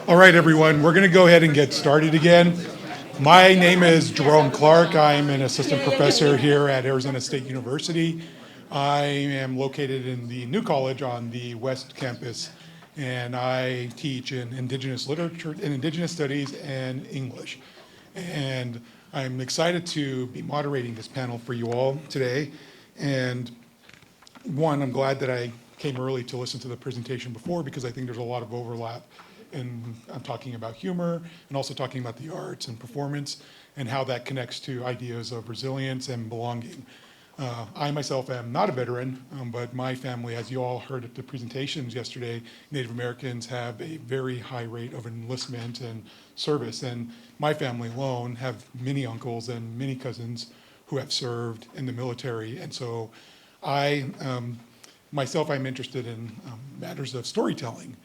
All right, everyone, we're going to go ahead and get started again. My name is Jerome Clark. I'm an assistant professor here at Arizona State University. I am located in the new college on the West Campus, and I teach in Indigenous literature, in Indigenous studies and English. And I'm excited to be moderating this panel for you all today. And one, I'm glad that I came early to listen to the presentation before because I think there's a lot of overlap. And I'm talking about humor and also talking about the arts and performance and how that connects to ideas of resilience and belonging. I myself am not a veteran, but my family, as you all heard at the presentations yesterday, Native Americans have a very high rate of enlistment and service. And my family alone have many uncles and many cousins who have served in the military. And so myself, I'm interested in matters of storytelling.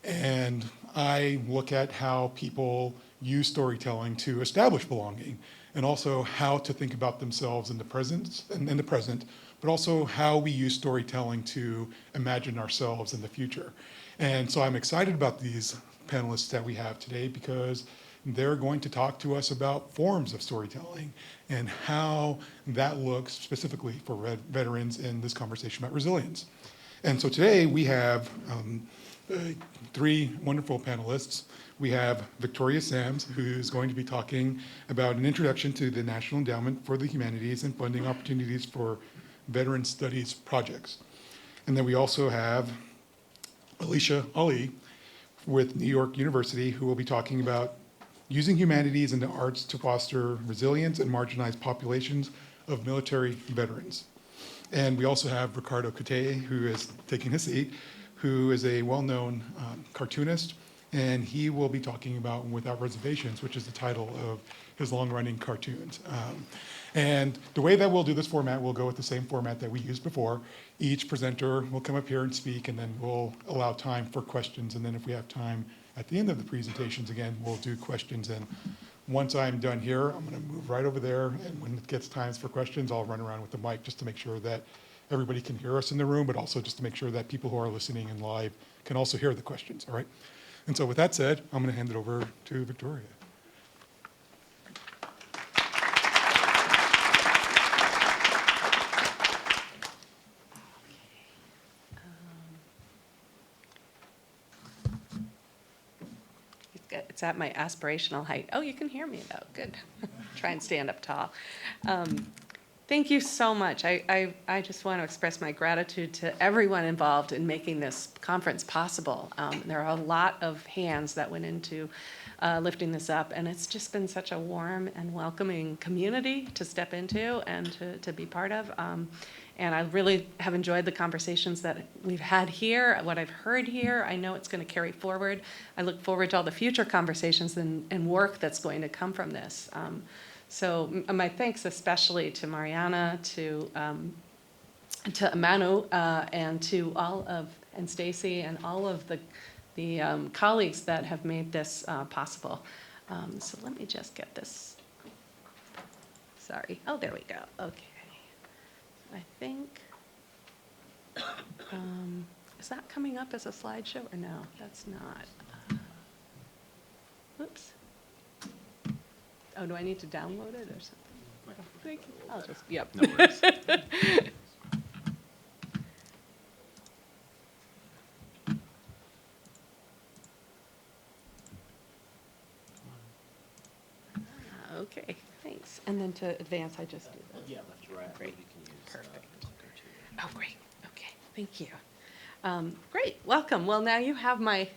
And I look at how people use storytelling to establish belonging, and also how to think about themselves in the present, but also how we use storytelling to imagine ourselves in the future. And so I'm excited about these panelists that we have today because they're going to talk to us about forms of storytelling and how that looks specifically for veterans in this conversation about resilience. And so today we have three wonderful panelists. We have Victoria Sams, who's going to be talking about an introduction to the National Endowment for the Humanities and funding opportunities for veteran studies projects. And then we also have Alisha Ali with New York University, who will be talking about using humanities and the arts to foster resilience and marginalized populations of military veterans. And we also have Ricardo Cate, who is taking his seat, who is a well-known cartoonist, and he will be talking about Without Reservations, which is the title of his long-running cartoons. And the way that we'll do this format, we'll go with the same format that we used before. Each presenter will come up here and speak, and then we'll allow time for questions. And then if we have time at the end of the presentations, again, we'll do questions. And once I'm done here, I'm going to move right over there. And when it gets times for questions, I'll run around with the mic just to make sure that everybody can hear us in the room, but also just to make sure that people who are listening in live can also hear the questions, all right? And so with that said, I'm going to hand it over to Victoria. It's at my aspirational height. Oh, you can hear me though, good. Try and stand up tall. Thank you so much. I just want to express my gratitude to everyone involved in making this conference possible. There are a lot of hands that went into lifting this up, and it's just been such a warm and welcoming community to step into and to be part of. And I really have enjoyed the conversations that we've had here, what I've heard here. I know it's going to carry forward. I look forward to all the future conversations and work that's going to come from this. So my thanks especially to Mariana, to Manu, and to and Stacy, and all of the colleagues that have made this possible. So let me just get this. Sorry. Oh, there we go. Okay. I think, is that coming up as a slideshow or no? That's not. Oops. Oh, do I need to download it or something? Thank you. I'll just, yep. No worries. Okay, thanks. And then to advance, I just do that. Yeah, left to right. Great. You can use, Perfect. cartoon. Oh, great. Okay, thank you. Great, welcome. Well, now you have my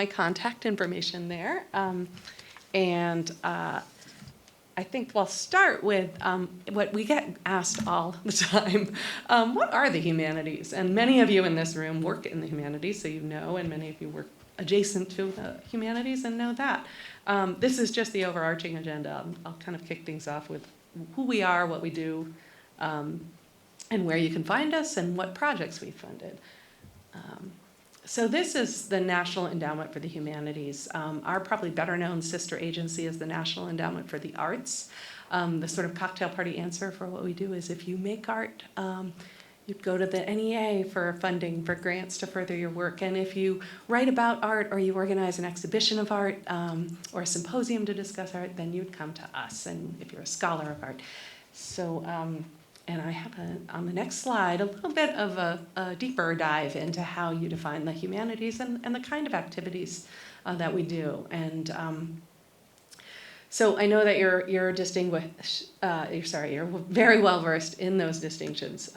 contact information there. I think we'll start with what we get asked all the time. What are the humanities? And many of you in this room work in the humanities, so you know, and many of you work adjacent to the humanities and know that. This is just the overarching agenda. I'll kind of kick things off with who we are, what we do, and where you can find us, and what projects we funded. So this is the National Endowment for the Humanities. Our probably better known sister agency is the National Endowment for the Arts. The sort of cocktail party answer for what we do is if you make art, you'd go to the NEA for funding for grants to further your work. And if you write about art or you organize an exhibition of art or a symposium to discuss art, then you'd come to us, and if you're a scholar of art. So, and I have on the next slide a little bit of a deeper dive into how you define the humanities and the kind of activities that we do. And so I know that you're distinguished. You're very well versed in those distinctions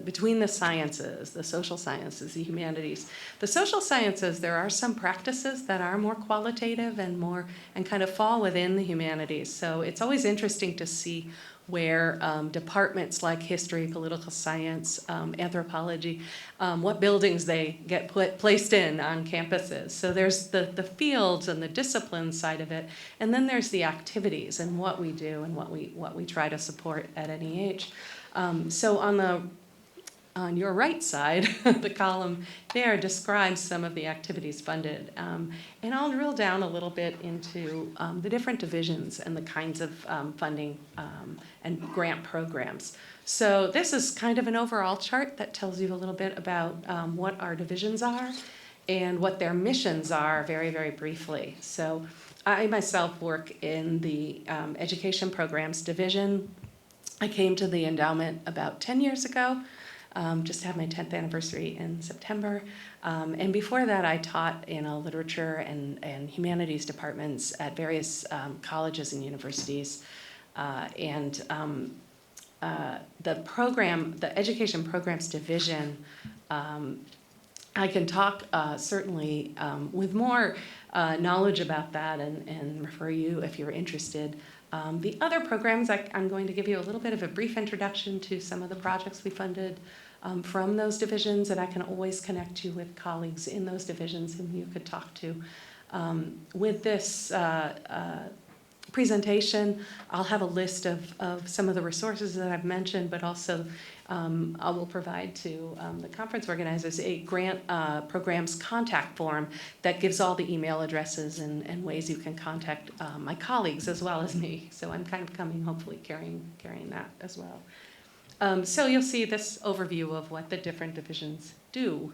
between the sciences, the social sciences, the humanities. The social sciences, there are some practices that are more qualitative and kind of fall within the humanities. So it's always interesting to see where departments like history, political science, anthropology, what buildings they get placed in on campuses. So there's the fields and the discipline side of it, and then there's the activities and what we do and what we try to support at NEH. So on your right side, the column there describes some of the activities funded. And I'll drill down a little bit into the different divisions and the kinds of funding and grant programs. So this is kind of an overall chart that tells you a little bit about what our divisions are and what their missions are very, very briefly. So I myself work in the education programs division. I came to the Endowment about 10 years ago. Just had my 10th anniversary in September. And before that, I taught in a literature and humanities departments at various colleges and universities. The education programs division, I can talk certainly with more knowledge about that and refer you if you're interested. The other programs, I'm going to give you a little bit of a brief introduction to some of the projects we funded from those divisions, and I can always connect you with colleagues in those divisions whom you could talk to. With this presentation, I'll have a list of some of the resources that I've mentioned, but also I will provide to the conference organizers a grant programs contact form that gives all the email addresses and ways you can contact my colleagues as well as me. So I'm kind of coming, hopefully carrying that as well. So you'll see this overview of what the different divisions do.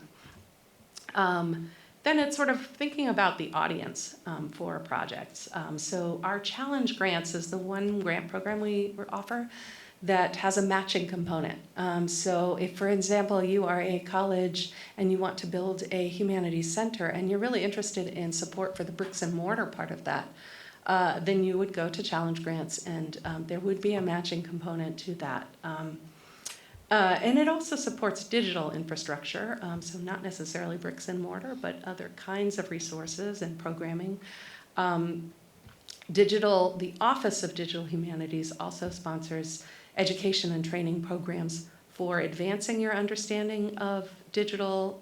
Then it's sort of thinking about the audience for projects. So our challenge grants is the one grant program we offer that has a matching component. So if, for example, you are a college and you want to build a humanities center and you're really interested in support for the bricks and mortar part of that, then you would go to challenge grants and there would be a matching component to that. And it also supports digital infrastructure, so not necessarily bricks and mortar, but other kinds of resources and programming. The Office of Digital Humanities also sponsors education and training programs for advancing your understanding of digital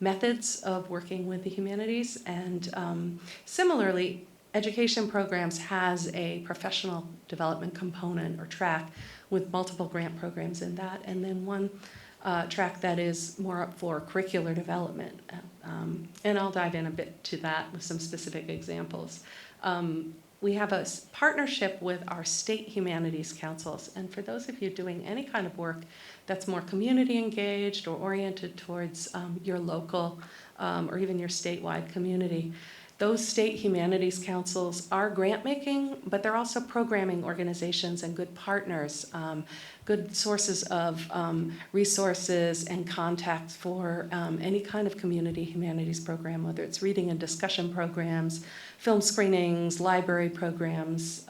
methods of working with the humanities. And similarly, education programs has a professional development component or track with multiple grant programs in that, and then one track that is more up for curricular development. And I'll dive in a bit to that with some specific examples. We have a partnership with our state humanities councils, and for those of you doing any kind of work that's more community engaged or oriented towards your local or even your statewide community, those state humanities councils are grant making, but they're also programming organizations and good partners, good sources of resources and contacts for any kind of community humanities program, whether it's reading and discussion programs, film screenings, library programs.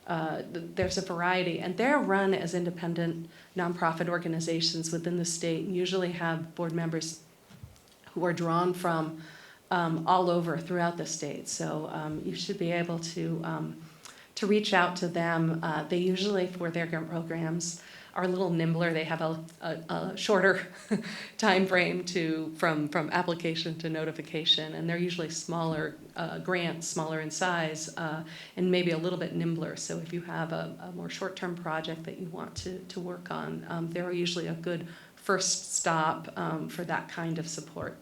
There's a variety, and they're run as independent nonprofit organizations within the state and usually have board members who are drawn from all over throughout the state. So you should be able to reach out to them. They usually, for their grant programs, are a little nimbler. They have a shorter time frame from application to notification, and they're usually smaller grants, smaller in size, and maybe a little bit nimbler. So if you have a more short-term project that you want to work on, they're usually a good first stop for that kind of support.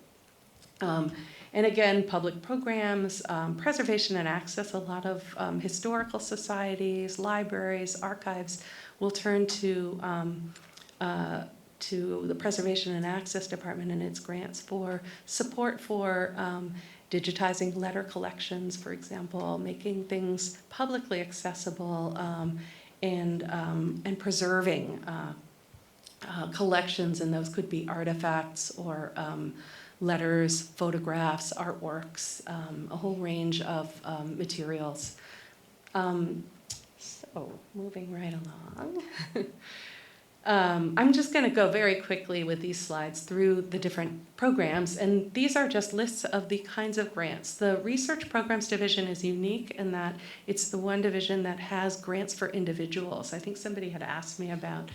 And again, public programs, preservation and access, a lot of historical societies, libraries, archives will turn to to the Preservation and Access Department and its grants for support for digitizing letter collections, for example, making things publicly accessible, and preserving collections, and those could be artifacts or letters, photographs, artworks, a whole range of materials. So moving right along. I'm just going to go very quickly with these slides through the different programs, and these are just lists of the kinds of grants. The Research Programs Division is unique in that it's the one division that has grants for individuals. I think somebody had asked me about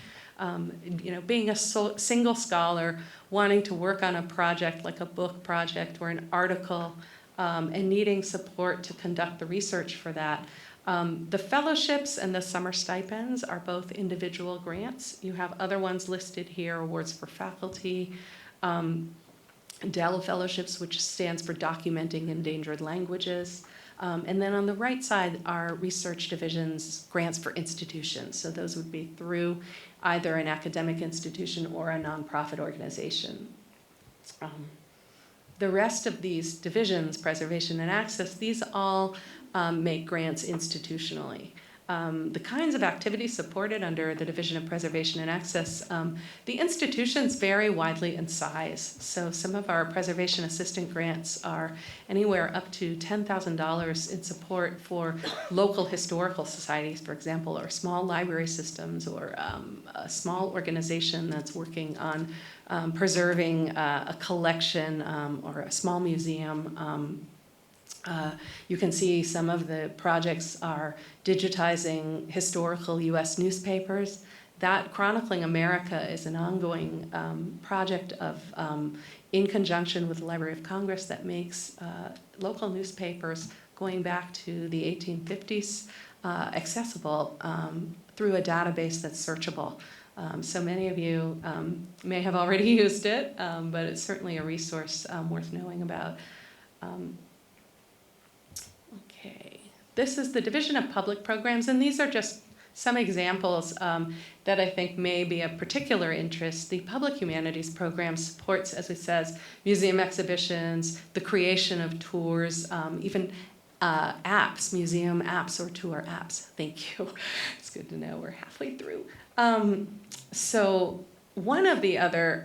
being a single scholar, wanting to work on a project like a book project or an article, and needing support to conduct the research for that. The fellowships and the summer stipends are both individual grants. You have other ones listed here, awards for faculty, DEL fellowships, which stands for Documenting Endangered Languages. And then on the right side are research divisions grants for institutions. So those would be through either an academic institution or a nonprofit organization. The rest of these divisions, preservation and access, these all make grants institutionally. The kinds of activities supported under the Division of Preservation and Access, the institutions vary widely in size. So some of our preservation assistant grants are anywhere up to $10,000 in support for local historical societies, for example, or small library systems, or a small organization that's working on preserving a collection or a small museum. You can see some of the projects are digitizing historical U.S. newspapers. That Chronicling America is an ongoing project of, in conjunction with the Library of Congress, that makes local newspapers going back to the 1850s accessible through a database that's searchable. So many of you may have already used it, but it's certainly a resource worth knowing about. Okay, this is the Division of Public Programs, and these are just some examples that I think may be of particular interest. The Public Humanities program supports, as it says, museum exhibitions, the creation of tours, even apps, museum apps or tour apps. Thank you. It's good to know we're halfway through. So one of the other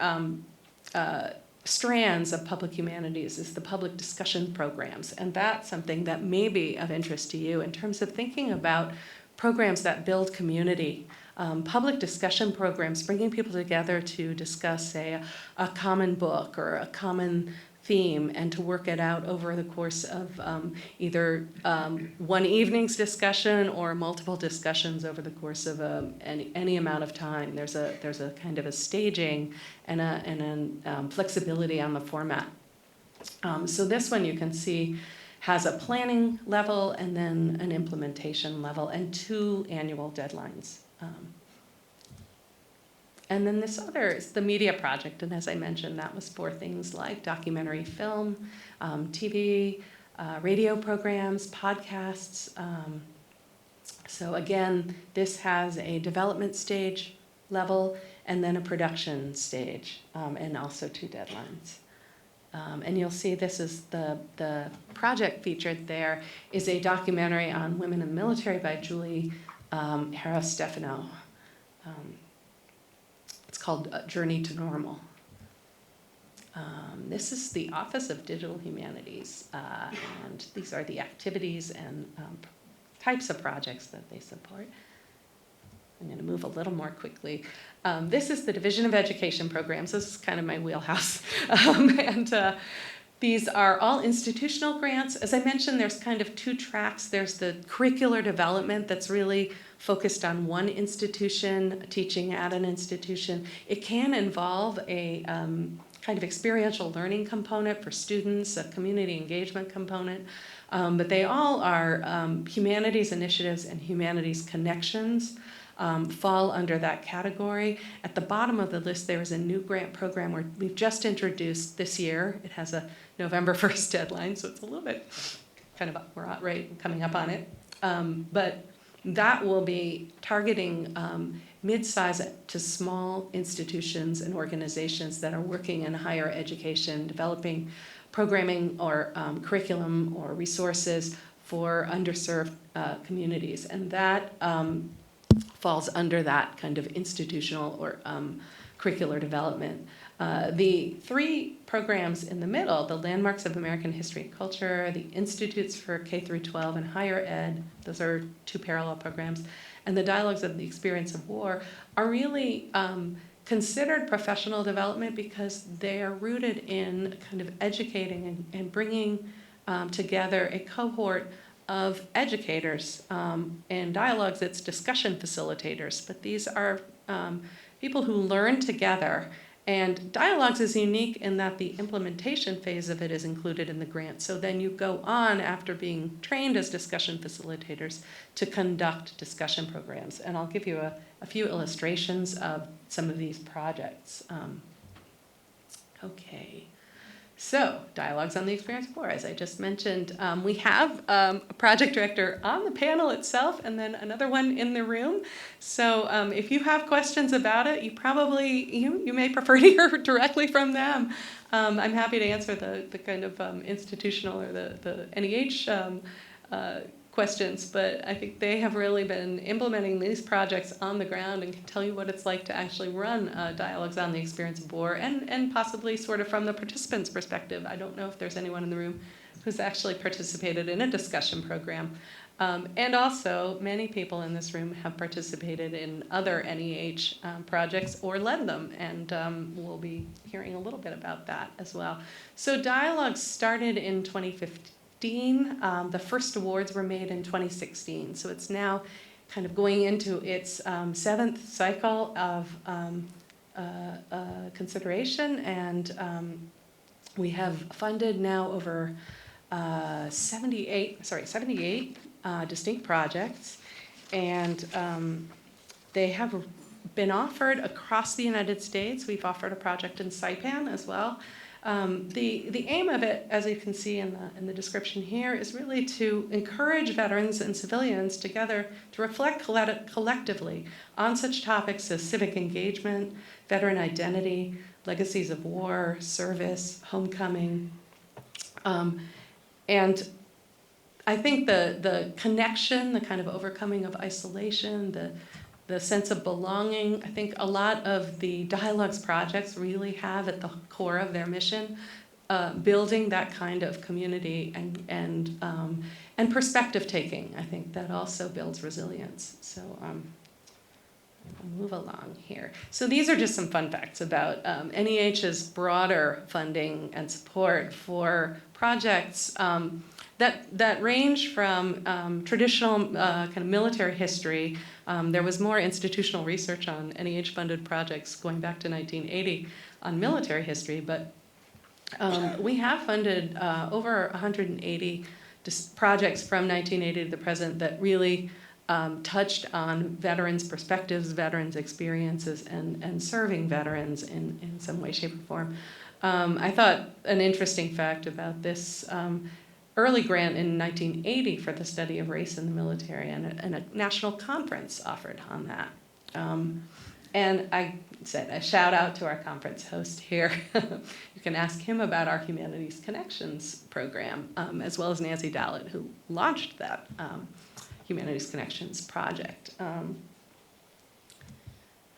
strands of public humanities is the public discussion programs, and that's something that may be of interest to you in terms of thinking about programs that build community. Public discussion programs, bringing people together to discuss, say, a common book or a common theme, and to work it out over the course of either one evening's discussion or multiple discussions over the course of any amount of time. There's a kind of a staging and a flexibility on the format. So this one you can see has a planning level and then an implementation level and 2 annual deadlines. And then this other is the media project, and as I mentioned, that was for things like documentary film, TV, radio programs, podcasts. So again, this has a development stage level and then a production stage, and also 2 deadlines. And you'll see this is the project featured there is a documentary on women in the military by Julie Stephan. It's called Journey to Normal. This is the Office of Digital Humanities, and these are the activities and types of projects that they support. I'm going to move a little more quickly. This is the Division of Education Programs. This is kind of my wheelhouse. These are all institutional grants. As I mentioned, there's kind of 2 tracks. There's the curricular development that's really focused on one institution, teaching at an institution. It can involve a kind of experiential learning component for students, a community engagement component, but they all are humanities initiatives and humanities connections. Fall under that category. At the bottom of the list, there is a new grant program where we've just introduced this year. It has a November 1st deadline, so it's a little bit kind of, we're not right coming up on it. But that will be targeting mid-size to small institutions and organizations that are working in higher education, developing programming or curriculum or resources for underserved communities. And that falls under that kind of institutional or curricular development. The three programs in the middle, the Landmarks of American History and Culture, the Institutes for K through 12 and Higher Ed, those are two parallel programs, and the Dialogues of the Experience of War, are really considered professional development because they are rooted in kind of educating and bringing together a cohort of educators. In Dialogues, it's discussion facilitators, but these are people who learn together. And Dialogues is unique in that the implementation phase of it is included in the grant. So then you go on, after being trained as discussion facilitators, to conduct discussion programs. And I'll give you a few illustrations of some of these projects. Okay. So, Dialogues on the Experience of War, as I just mentioned. We have a project director on the panel itself and then another one in the room. So if you have questions about it, you may prefer to hear directly from them. I'm happy to answer the kind of institutional or the NEH questions, but I think they have really been implementing these projects on the ground and can tell you what it's like to actually run Dialogues on the Experience of War, and possibly sort of from the participants' perspective. I don't know if there's anyone in the room who's actually participated in a discussion program. And also, many people in this room have participated in other NEH projects or led them, and we'll be hearing a little bit about that as well. So Dialogues started in 2015. The first awards were made in 2016, so it's now kind of going into its seventh cycle of consideration, and we have funded now over 78 distinct projects, and they have been offered across the United States. We've offered a project in Saipan as well. The aim of it, as you can see in the description here, is really to encourage veterans and civilians together to reflect collectively on such topics as civic engagement, veteran identity, legacies of war, service, homecoming. And I think the connection, the kind of overcoming of isolation, the sense of belonging, I think a lot of the Dialogues projects really have at the core of their mission building that kind of community and perspective taking. I think that also builds resilience. So I'll move along here. So these are just some fun facts about NEH's broader funding and support for projects that range from traditional kind of military history. There was more institutional research on NEH-funded projects going back to 1980 on military history, but we have funded over 180 projects from 1980 to the present that really touched on veterans' perspectives, veterans' experiences, and serving veterans in some way, shape, or form. I thought an interesting fact about this early grant in 1980 for the study of race in the military, and a national conference offered on that. And I said a shout out to our conference host here. You can ask him about our Humanities Connections program, as well as Nancy Dallett, who launched that Humanities Connections project.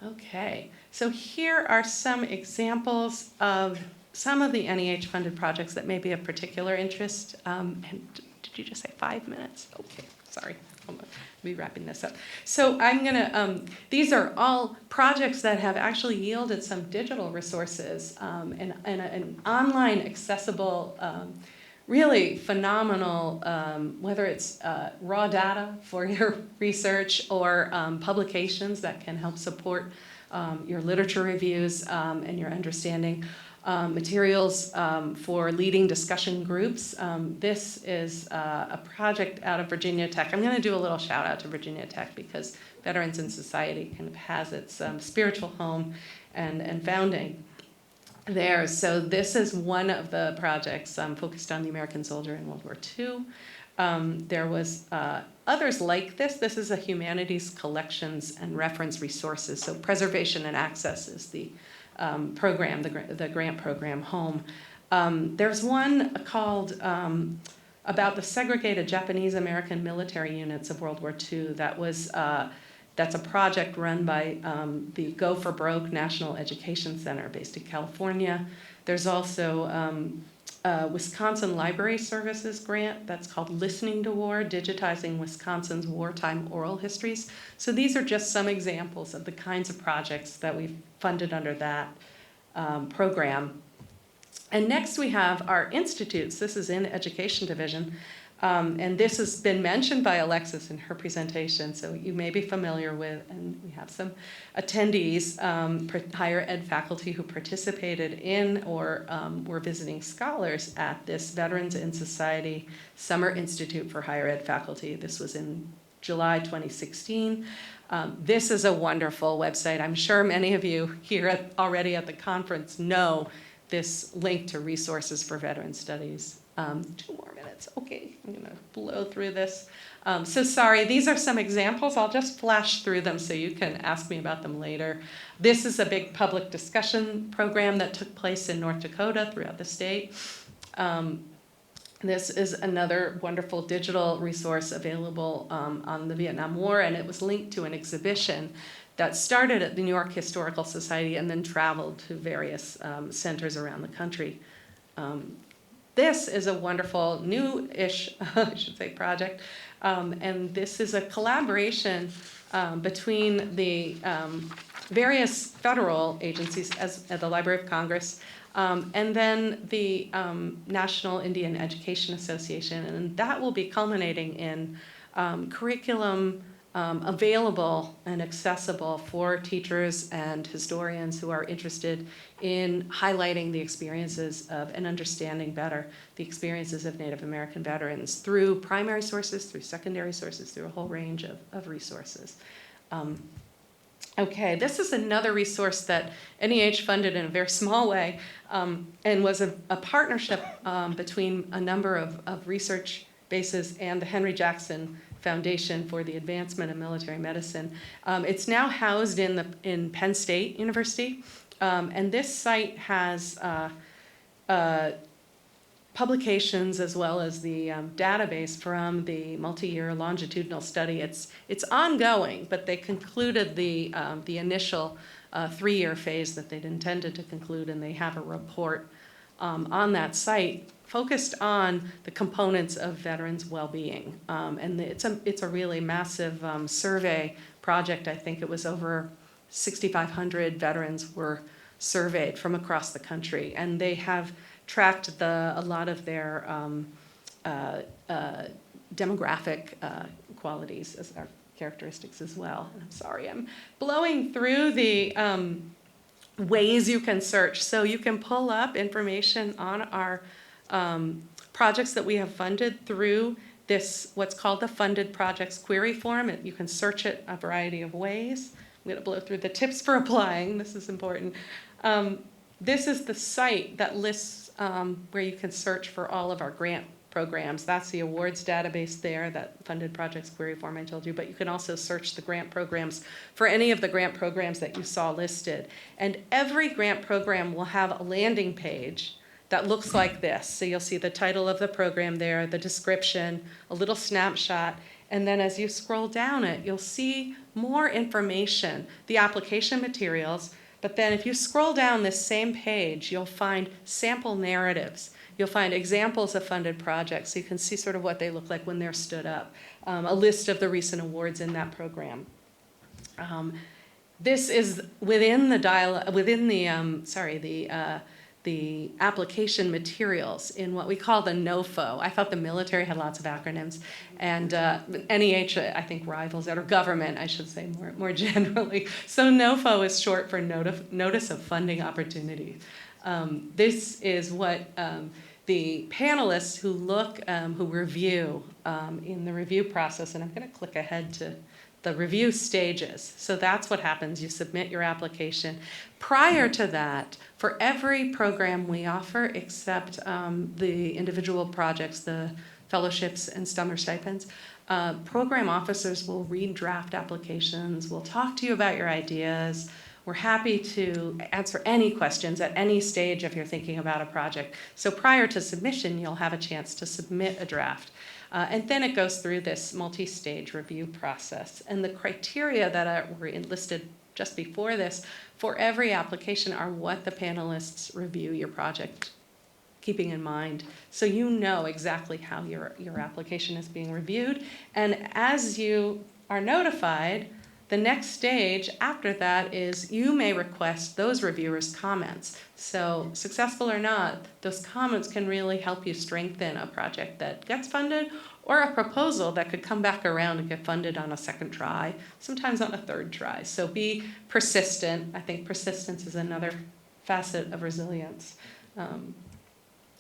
Okay, so here are some examples of some of the NEH-funded projects that may be of particular interest. And did you just say 5 minutes? Okay, sorry. I'll be wrapping this up. So I'm going to, these are all projects that have actually yielded some digital resources and an online accessible, really phenomenal, whether it's raw data for your research or publications that can help support your literature reviews and your understanding. Materials for leading discussion groups. This is a project out of Virginia Tech. I'm going to do a little shout out to Virginia Tech because Veterans in Society kind of has its spiritual home and founding there. So this is one of the projects focused on the American soldier in World War II. There was others like this. This is a Humanities Collections and Reference Resources. So preservation and access is the program, the grant program, HOME. There's one called about the segregated Japanese American military units of World War II. That's a project run by the Go for Broke National Education Center based in California. There's also Wisconsin Library Services grant that's called Listening to War, Digitizing Wisconsin's Wartime Oral Histories. So these are just some examples of the kinds of projects that we've funded under that program. And next we have our institutes. This is in the Education Division. And this has been mentioned by Alexis in her presentation, so you may be familiar with, and we have some attendees, higher ed faculty who participated in or were visiting scholars at this Veterans in Society Summer Institute for Higher Ed Faculty. This was in July 2016. This is a wonderful website. I'm sure many of you here already at the conference know this link to resources for veteran studies. 2 more minutes. Okay, I'm going to blow through this. So sorry, these are some examples. I'll just flash through them so you can ask me about them later. This is a big public discussion program that took place in North Dakota throughout the state. This is another wonderful digital resource available on the Vietnam War, and it was linked to an exhibition that started at the New York Historical Society and then traveled to various centers around the country. This is a wonderful new-ish, I should say, project, and this is a collaboration between the various federal agencies, as the Library of Congress, and then the National Indian Education Association, and that will be culminating in curriculum available and accessible for teachers and historians who are interested in highlighting the experiences of and understanding better the experiences of Native American veterans through primary sources, through secondary sources, through a whole range of resources. Okay, this is another resource that NEH funded in a very small way and was a partnership between a number of research bases and the Henry Jackson Foundation for the Advancement of Military Medicine. It's now housed in Penn State University, and this site has publications as well as the database from the multi-year longitudinal study. It's ongoing, but they concluded the initial 3-year phase that they'd intended to conclude, and they have a report on that site focused on the components of veterans' well-being. And it's a really massive survey project. I think it was over 6,500 veterans were surveyed from across the country, and they have tracked a lot of their demographic qualities as our characteristics as well. And I'm sorry, I'm blowing through the ways you can search. So you can pull up information on our projects that we have funded through this, what's called the Funded Projects Query Form. You can search it a variety of ways. I'm going to blow through the tips for applying. This is important. This is the site that lists where you can search for all of our grant programs. That's the awards database there, that Funded Projects Query Form I told you, but you can also search the grant programs for any of the grant programs that you saw listed. And every grant program will have a landing page that looks like this. So you'll see the title of the program there, the description, a little snapshot, and then as you scroll down it, you'll see more information, the application materials, but then if you scroll down this same page, you'll find sample narratives. You'll find examples of funded projects, so you can see sort of what they look like when they're stood up, a list of the recent awards in that program. This is within the application materials in what we call the NOFO. I thought the military had lots of acronyms, and NEH, I think, rivals it, or government, I should say more generally. So NOFO is short for Notice of Funding Opportunity. This is what the panelists who review in the review process, and I'm going to click ahead to the review stages. So that's what happens. You submit your application. Prior to that, for every program we offer, except the individual projects, the fellowships and summer stipends. Program officers will read draft applications, will talk to you about your ideas. We're happy to answer any questions at any stage if you're thinking about a project. So prior to submission, you'll have a chance to submit a draft. And then it goes through this multi-stage review process. And the criteria that were listed just before this for every application are what the panelists review your project, keeping in mind, so you know exactly how your application is being reviewed. And as you are notified, the next stage after that is you may request those reviewers' comments. So successful or not, those comments can really help you strengthen a project that gets funded or a proposal that could come back around and get funded on a second try, sometimes on a third try. So be persistent. I think persistence is another facet of resilience.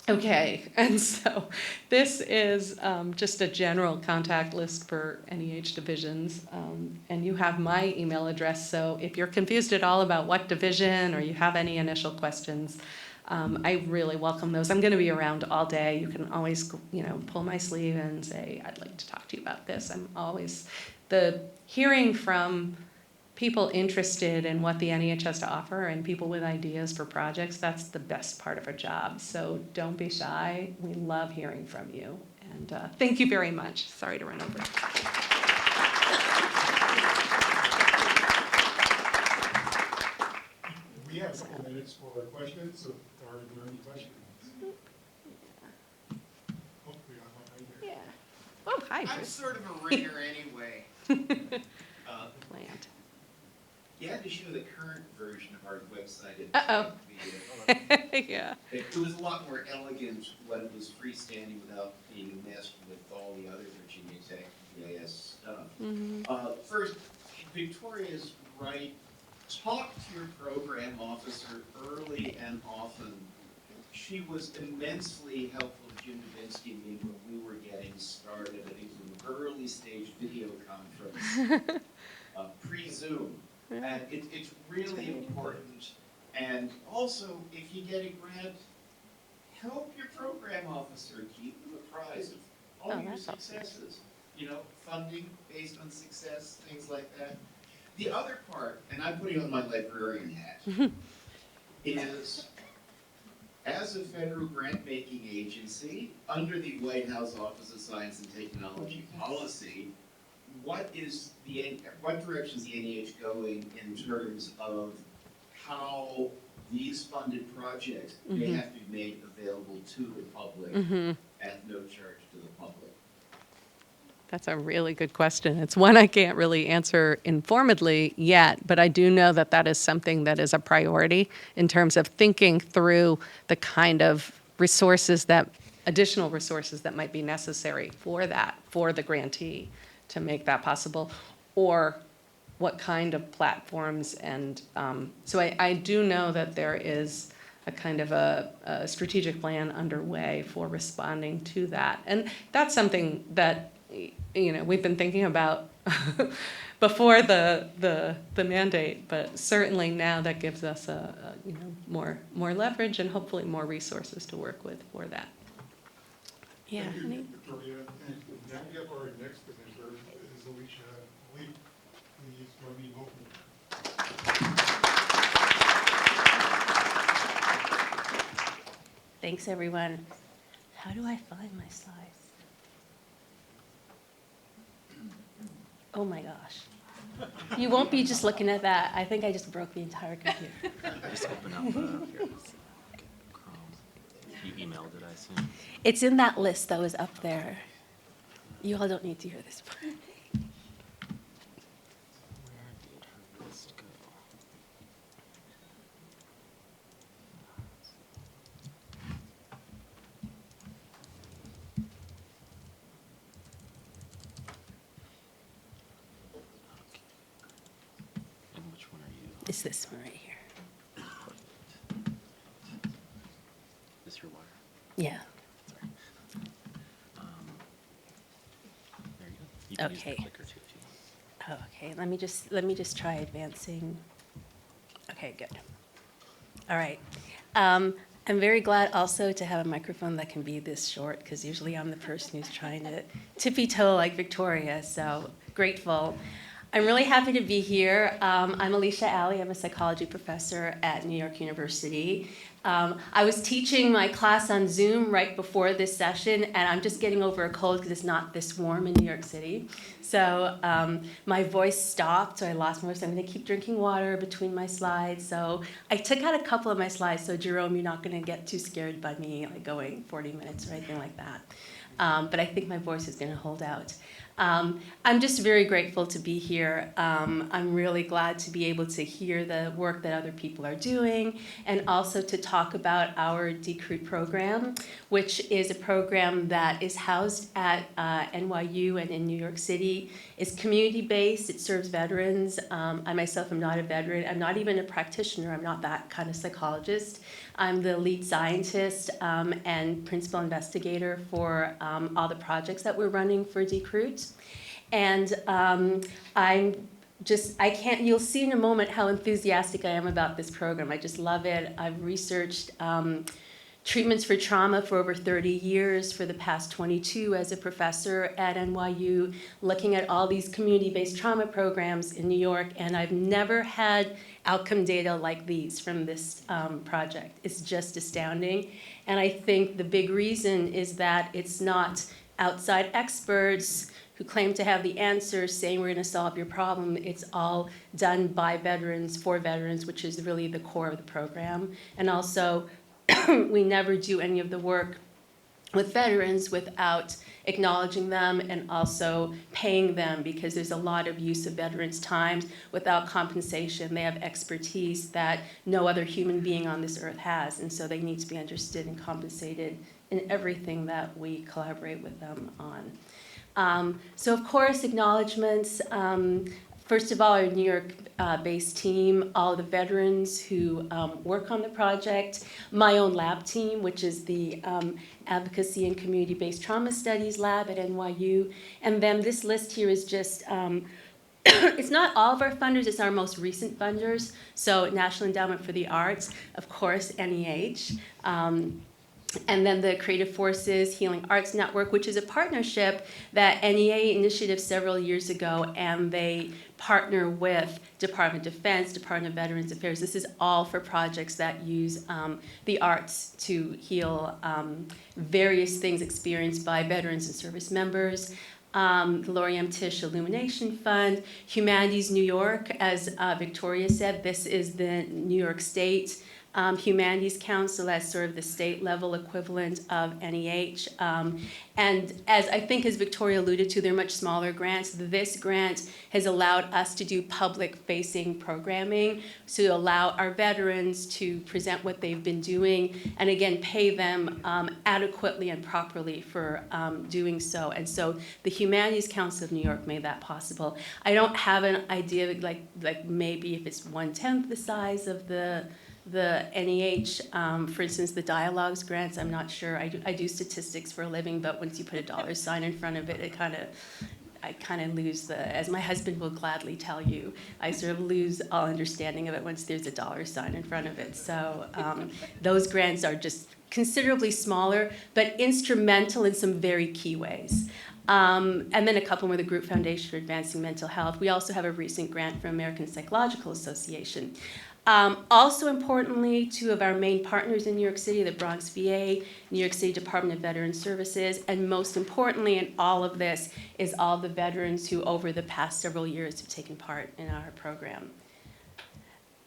Okay, and so this is just a general contact list for NEH divisions, and you have my email address, so if you're confused at all about what division or you have any initial questions, I really welcome those. I'm going to be around all day. You can always, pull my sleeve and say, I'd like to talk to you about this. I'm always, hearing from people interested in what the NEH has to offer and people with ideas for projects, that's the best part of our job. So don't be shy. We love hearing from you. And thank you very much. Sorry to run over. We have a couple minutes for questions, so are there any questions? Hopefully I'm not right there. Yeah. Oh, hi, I'm Bruce. sort of a ringer anyway. Plant. You had to show the current version of our website. Uh-oh. The, Yeah. it was a lot more elegant when it was freestanding without being messed with all the other Virginia Tech GIS stuff. Mm-hmm. First, Victoria's right. Talk to your program officer early and often. She was immensely helpful to Jim Dubinsky and me when we were getting started. I think it was an early stage video conference, pre-Zoom. And it's really important. And also, if you get a grant, help your program officer keep them apprised of all your successes. Funding based on success, things like that. The other part, and I'm putting on my librarian hat, is as a federal grant-making agency, under the White House Office of Science and Technology policy, what direction is the NEH going in terms of how these funded projects may have to be made available to the public at no charge to the public? That's a really good question. It's one I can't really answer informedly yet, but I do know that that is something that is a priority in terms of thinking through the kind of additional resources that might be necessary for the grantee to make that possible, or what kind of platforms. And so I do know that there is a kind of a strategic plan underway for responding to that. And that's something that we've been thinking about before the mandate, but certainly now that gives us more leverage and hopefully more resources to work with for that. Yeah. Thank you, Victoria. And now we have our next presenter is Alisha. Please join me in welcoming her. Thanks, everyone. How do I find my slides? Oh my gosh. You won't be just looking at that. I think I just broke the entire computer. Just open up here. Chrome. You emailed it, I assume. It's in that list that was up there. You all don't need to hear this part. Where did her list go? And which one are you? It's this one right here. Is this your wire? Yeah. Sorry. There you go. You can use Okay. the clicker too if you want. Oh, okay, let me just try advancing. Okay, good. All right. I'm very glad also to have a microphone that can be this short, because usually I'm the person who's trying to tippy-toe like Victoria, so grateful. I'm really happy to be here. I'm Alisha Allie. I'm a psychology professor at New York University. I was teaching my class on Zoom right before this session, and I'm just getting over a cold because it's not this warm in New York City. So my voice stopped, so I lost my voice. I'm going to keep drinking water between my slides. So I took out a couple of my slides, so Jerome, you're not going to get too scared by me like going 40 minutes or anything like that. But I think my voice is going to hold out. I'm just very grateful to be here. I'm really glad to be able to hear the work that other people are doing, and also to talk about our DE-CRUIT program, which is a program that is housed at NYU and in New York City. It's community-based. It serves veterans. I myself am not a veteran. I'm not even a practitioner. I'm not that kind of psychologist. I'm the lead scientist and principal investigator for all the projects that we're running for DE-CRUIT. And you'll see in a moment how enthusiastic I am about this program. I just love it. I've researched treatments for trauma for over 30 years, for the past 22 as a professor at NYU, looking at all these community-based trauma programs in New York, and I've never had outcome data like these from this project. It's just astounding. And I think the big reason is that it's not outside experts who claim to have the answers saying we're going to solve your problem. It's all done by veterans, for veterans, which is really the core of the program. And also, we never do any of the work with veterans without acknowledging them and also paying them, because there's a lot of use of veterans' time without compensation. They have expertise that no other human being on this earth has, and so they need to be understood and compensated in everything that we collaborate with them on. So of course, acknowledgements. First of all, our New York-based team, all the veterans who work on the project, my own lab team, which is the Advocacy and Community-Based Trauma Studies Lab at NYU. And then this list here is just, it's not all of our funders, it's our most recent funders. So National Endowment for the Arts, of course, NEH. And then the Creative Forces Healing Arts Network, which is a partnership that NEA initiated several years ago, and they partner with Department of Defense, Department of Veterans Affairs. This is all for projects that use the arts to heal various things experienced by veterans and service members. The Laurie M. Tisch Illumination Fund, Humanities New York, as Victoria said, this is the New York State Humanities Council as sort of the state level equivalent of NEH. And as Victoria alluded to, they're much smaller grants. This grant has allowed us to do public facing programming to allow our veterans to present what they've been doing and again pay them adequately and properly for doing so. And so the Humanities Council of New York made that possible. I don't have an idea like maybe if it's 1/10 the size of the NEH, for instance, the Dialogues grants, I'm not sure. I do statistics for a living, but once you put a dollar sign in front of it, I kind of lose as my husband will gladly tell you, I sort of lose all understanding of it once there's a dollar sign in front of it. So those grants are just considerably smaller, but instrumental in some very key ways. And then a couple more, the Group Foundation for Advancing Mental Health. We also have a recent grant from American Psychological Association. Also importantly, two of our main partners in New York City, the Bronx VA, New York City Department of Veterans Services, and most importantly in all of this is all the veterans who over the past several years have taken part in our program.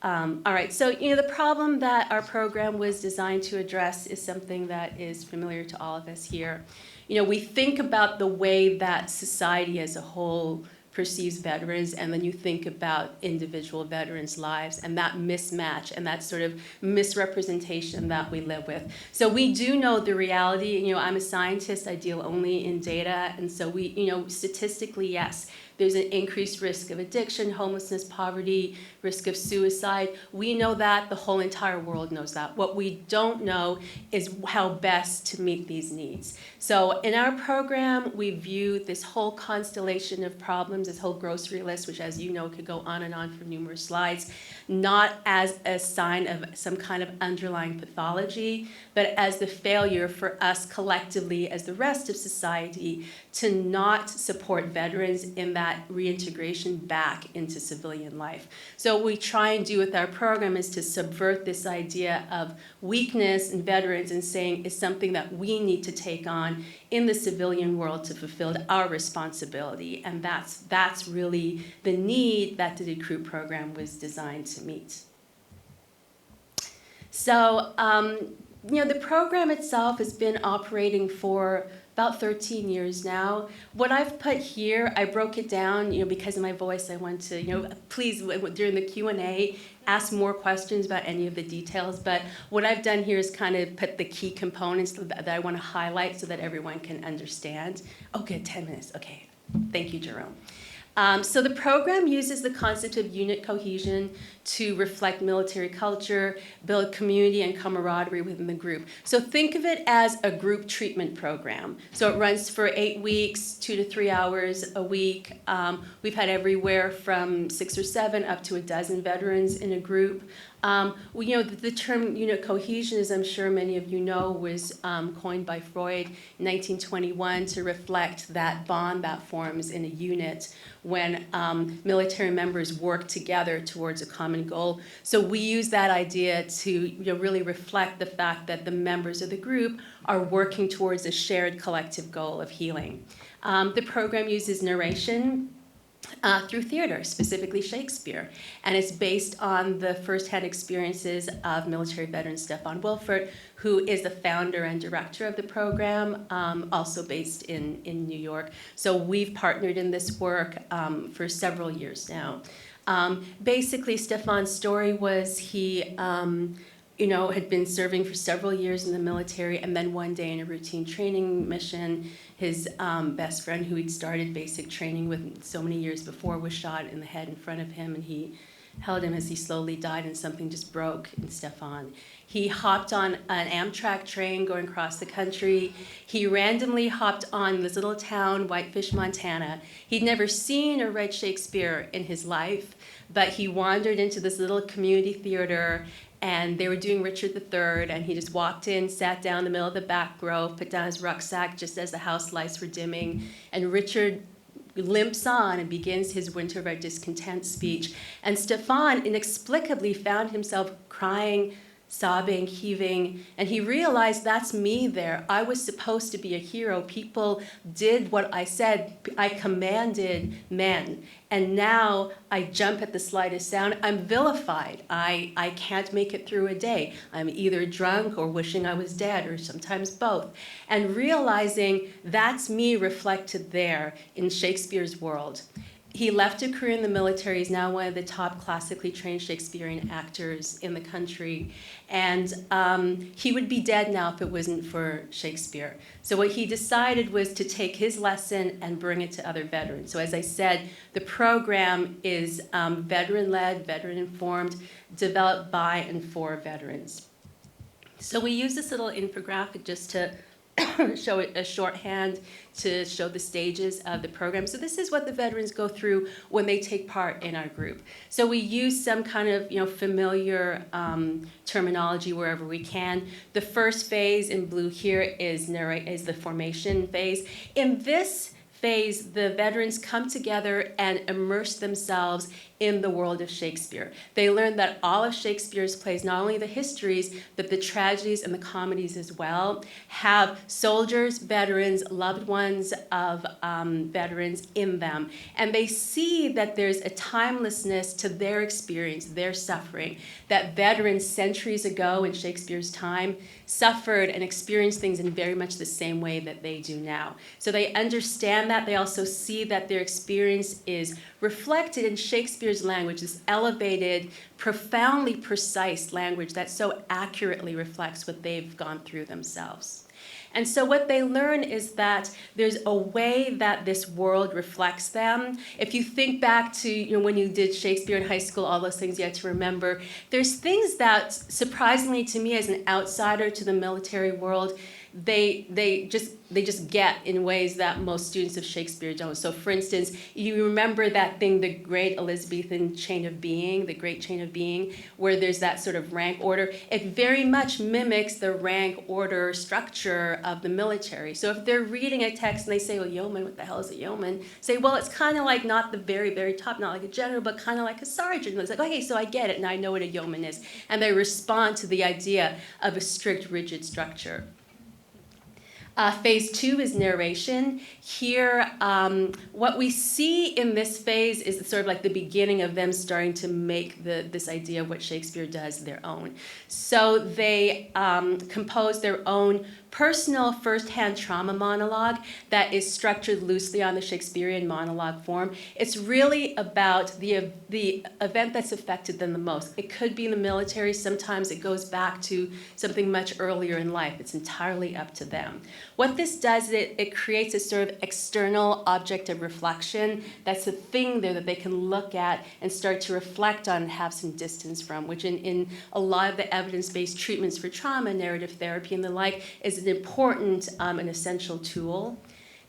All right, so the problem that our program was designed to address is something that is familiar to all of us here. We think about the way that society as a whole perceives veterans, and then you think about individual veterans' lives and that mismatch and that sort of misrepresentation that we live with. So we do know the reality. I'm a scientist, I deal only in data, and so we, statistically, yes, there's an increased risk of addiction, homelessness, poverty, risk of suicide. We know that, the whole entire world knows that. What we don't know is how best to meet these needs. So in our program, we view this whole constellation of problems items, this whole grocery list, which as you know could go on and on for numerous slides, not as a sign of some kind of underlying pathology, but as the failure for us collectively as the rest of society to not support veterans in that reintegration back into civilian life. So what we try and do with our program is to subvert this idea of weakness in veterans and saying is something that we need to take on in the civilian world to fulfill our responsibility. And that's really the need that the DE-CRUIT program was designed to meet. So, the program itself has been operating for about 13 years now. What I've put here, I broke it down, because of my voice, I want to, please, during the Q&A, ask more questions about any of the details. But what I've done here is kind of put the key components that I want to highlight so that everyone can understand. Oh, good, 10 minutes. Okay, thank you, Jerome. So the program uses the concept of unit cohesion to reflect military culture, build community and camaraderie within the group. So think of it as a group treatment program. So it runs for 8 weeks, 2 to 3 hours a week. We've had everywhere from 6 or 7 up to a dozen veterans in a group. The term unit cohesion, as I'm sure many of you know, was coined by Freud in 1921 to reflect that bond that forms in a unit when military members work together towards a common goal. So we use that idea to really reflect the fact that the members of the group are working towards a shared collective goal of healing. The program uses narration through theater, specifically Shakespeare. And it's based on the firsthand experiences of military veteran Stephan Wolfert, who is the founder and director of the program, also based in New York. So we've partnered in this work for several years now. Basically, Stephan's story was he had been serving for several years in the military, and then one day in a routine training mission, his best friend, who he'd started basic training with so many years before, was shot in the head in front of him, and he held him as he slowly died, and something just broke in Stephan. He hopped on an Amtrak train going across the country. He randomly hopped on this little town, Whitefish, Montana. He'd never seen or read Shakespeare in his life, but he wandered into this little community theater, and they were doing Richard III, and he just walked in, sat down in the middle of the back row, put down his rucksack just as the house lights were dimming, and Richard limps on and begins his Winter of Our Discontent speech. And Stephan inexplicably found himself crying, sobbing, heaving, and he realized that's me there. I was supposed to be a hero. People did what I said. I commanded men. And now I jump at the slightest sound. I'm vilified. I can't make it through a day. I'm either drunk or wishing I was dead, or sometimes both. And realizing that's me reflected there in Shakespeare's world. He left a career in the military. He's now one of the top classically trained Shakespearean actors in the country. And he would be dead now if it wasn't for Shakespeare. So what he decided was to take his lesson and bring it to other veterans. So as I said, the program is veteran-led, veteran-informed, developed by and for veterans. So we use this little infographic just to show it a shorthand to show the stages of the program. So this is what the veterans go through when they take part in our group. So we use some kind of familiar terminology wherever we can. The first phase in blue here is the formation phase. In this phase, the veterans come together and immerse themselves in the world of Shakespeare. They learn that all of Shakespeare's plays, not only the histories, but the tragedies and the comedies as well, have soldiers, veterans, loved ones of veterans in them. And they see that there's a timelessness to their experience, their suffering, that veterans centuries ago in Shakespeare's time suffered and experienced things in very much the same way that they do now. So they understand that. They also see that their experience is reflected in Shakespeare's language, this elevated, profoundly precise language that so accurately reflects what they've gone through themselves. And so what they learn is that there's a way that this world reflects them. If you think back to when you did Shakespeare in high school, all those things you had to remember, there's things that, surprisingly to me as an outsider to the military world, they just get in ways that most students of Shakespeare don't. So for instance, you remember that thing, the great Elizabethan chain of being, the great chain of being, where there's that sort of rank order. It very much mimics the rank order structure of the military. So if they're reading a text and they say, well, yeoman, what the hell is a yeoman? Say, well, it's kind of like not the very, very top, not like a general, but kind of like a sergeant. And it's like, okay, so I get it, and I know what a yeoman is. And they respond to the idea of a strict, rigid structure. Phase 2 is narration. Here, what we see in this phase is sort of like the beginning of them starting to make this idea of what Shakespeare does their own. So they compose their own personal first-hand trauma monologue that is structured loosely on the Shakespearean monologue form. It's really about the event that's affected them the most. It could be in the military. Sometimes it goes back to something much earlier in life. It's entirely up to them. What this does, it creates a sort of external object of reflection. That's a thing there that they can look at and start to reflect on and have some distance from, which in a lot of the evidence-based treatments for trauma, narrative therapy and the like, is an important and essential tool.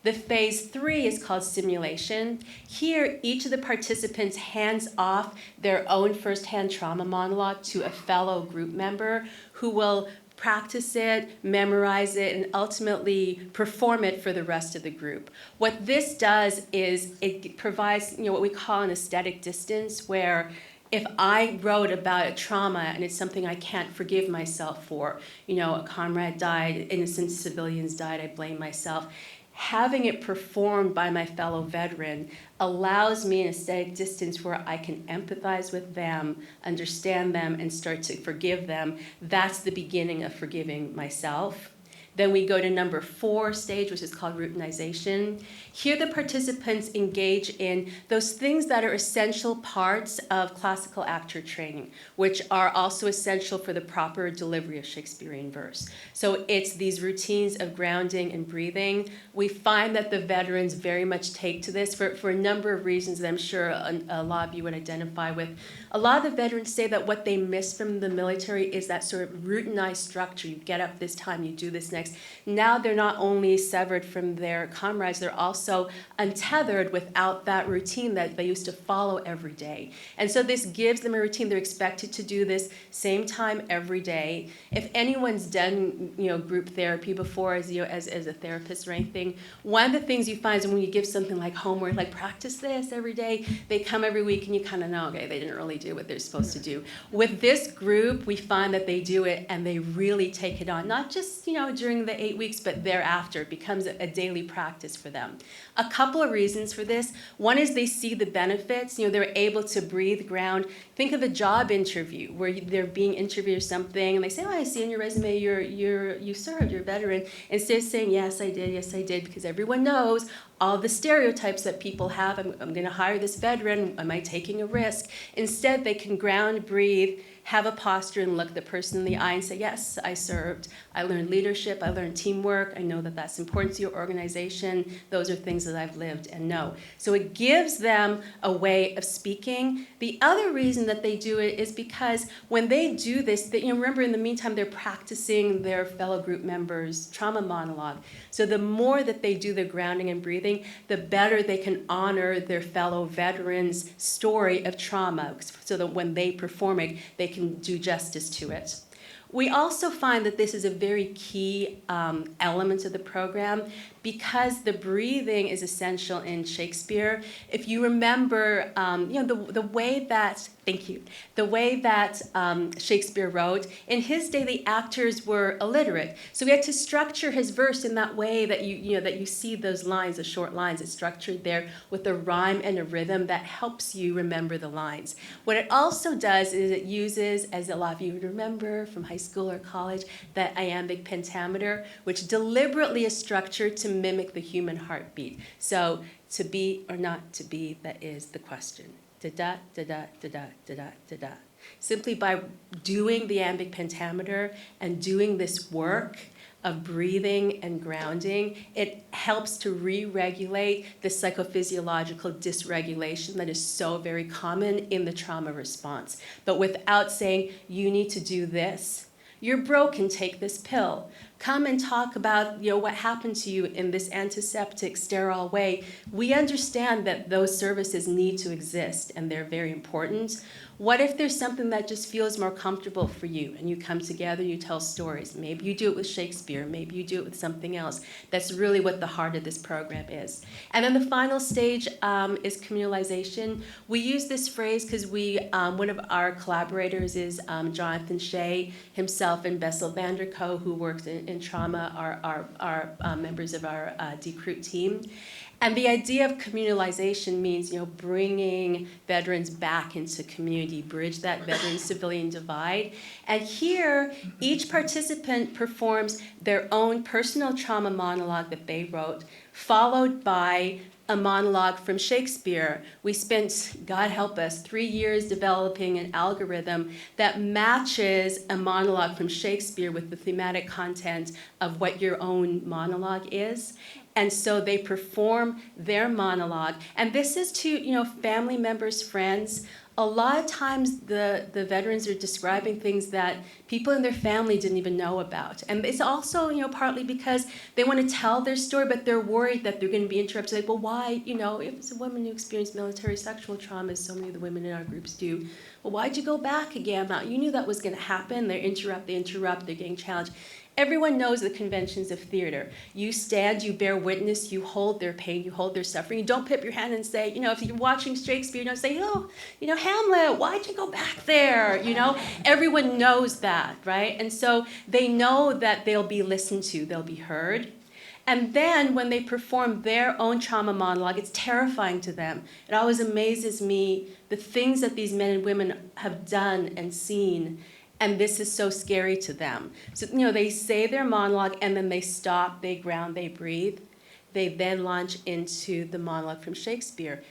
The phase 3 is called simulation. Here, each of the participants hands off their own first-hand trauma monologue to a fellow group member who will practice it, memorize it, and ultimately perform it for the rest of the group. What this does is it provides, what we call an aesthetic distance, where if I wrote about a trauma and it's something I can't forgive myself for, a comrade died, innocent civilians died, I blame myself. Having it performed by my fellow veteran allows me an aesthetic distance where I can empathize with them, understand them, and start to forgive them. That's the beginning of forgiving myself. Then we go to number 4 stage, which is called routinization. Here the participants engage in those things that are essential parts of classical actor training, which are also essential for the proper delivery of Shakespearean verse. So it's these routines of grounding and breathing. We find that the veterans very much take to this for a number of reasons that I'm sure a lot of you would identify with. A lot of the veterans say that what they miss from the military is that sort of routinized structure. You get up this time, you do this next. Now they're not only severed from their comrades, they're also untethered without that routine that they used to follow every day. And so this gives them a routine. They're expected to do this same time every day. If anyone's done group therapy before as a therapist or anything, one of the things you find is when you give something like homework, like practice this every day, they come every week and you kind of know, okay, they didn't really do what they're supposed to do. With this group, we find that they do it and they really take it on, not just during the 8 weeks, but thereafter. It becomes a daily practice for them. A couple of reasons for this. One is they see the benefits. They're able to breathe, ground. Think of a job interview where they're being interviewed or something, and they say, oh, I see in your resume you served, you're a veteran. Instead of saying, yes, I did, because everyone knows all the stereotypes that people have. I'm going to hire this veteran. Am I taking a risk? Instead, they can ground, breathe, have a posture and look the person in the eye and say, yes, I served. I learned leadership. I learned teamwork. I know that that's important to your organization. Those are things that I've lived and know. So it gives them a way of speaking. The other reason that they do it is because when they do this, remember in the meantime, they're practicing their fellow group members' trauma monologue. So the more that they do the grounding and breathing, the better they can honor their fellow veterans' story of trauma, so that when they perform it, they can do justice to it. We also find that this is a very key element of the program because the breathing is essential in Shakespeare. If you remember, the way that, thank you, the way that Shakespeare wrote, in his day the actors were illiterate. So we had to structure his verse in that way that you see those lines, the short lines, it's structured there with a rhyme and a rhythm that helps you remember the lines. What it also does is it uses, as a lot of you would remember from high school or college, that iambic pentameter, which deliberately is structured to mimic the human heartbeat. So to be or not to be, that is the question. Da-da, da-da, da-da, da-da, da-da. Simply by doing the iambic pentameter and doing this work of breathing and grounding, it helps to re-regulate the psychophysiological dysregulation that is so very common in the trauma response. But without saying, you need to do this, you're broken, take this pill. come and talk about, what happened to you in this antiseptic, sterile way. We understand that those services need to exist and they're very important. What if there's something that just feels more comfortable for you and you come together, you tell stories? Maybe you do it with Shakespeare, maybe you do it with something else. That's really what the heart of this program is. And then the final stage is communalization. We use this phrase because one of our collaborators is Jonathan Shea, himself and Bessel van der Koe, who works in trauma, are members of our DE-CRUIT team. And the idea of communalization means, bringing veterans back into community, bridge that veteran-civilian divide. And here, each participant performs their own personal trauma monologue that they wrote, followed by a monologue from Shakespeare. We spent, God help us, 3 years developing an algorithm that matches a monologue from Shakespeare with the thematic content of what your own monologue is. And so they perform their monologue. And this is to, family members, friends. A lot of times the veterans are describing things that people in their family didn't even know about. And it's also, partly because they want to tell their story, but they're worried that they're going to be interrupted. Like, well, why, if it's a woman who experienced military sexual trauma, as so many of the women in our groups do, well, why'd you go back again? You knew that was going to happen. They interrupt, they're getting challenged. Everyone knows the conventions of theater. You stand, you bear witness, you hold their pain, you hold their suffering. You don't put up your hand and say, if you're watching Shakespeare, you don't say, Hamlet, why'd you go back there? Everyone knows that, right? And so they know that they'll be listened to, they'll be heard. And then when they perform their own trauma monologue, it's terrifying to them. It always amazes me the things that these men and women have done and seen. And this is so scary to them. So, they say their monologue and then they stop, they ground, they breathe. They then launch into the monologue from Shakespeare,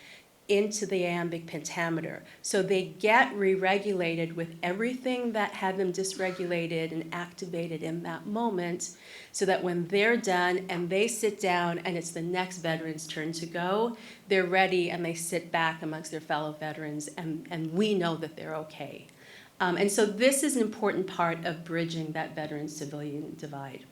into the iambic pentameter. So they get re-regulated with everything that had them dysregulated and activated in that moment, so that when they're done and they sit down and it's the next veteran's turn to go, they're ready and they sit back amongst their fellow veterans and we know that they're okay. And so this is an important part of bridging that veteran-civilian divide.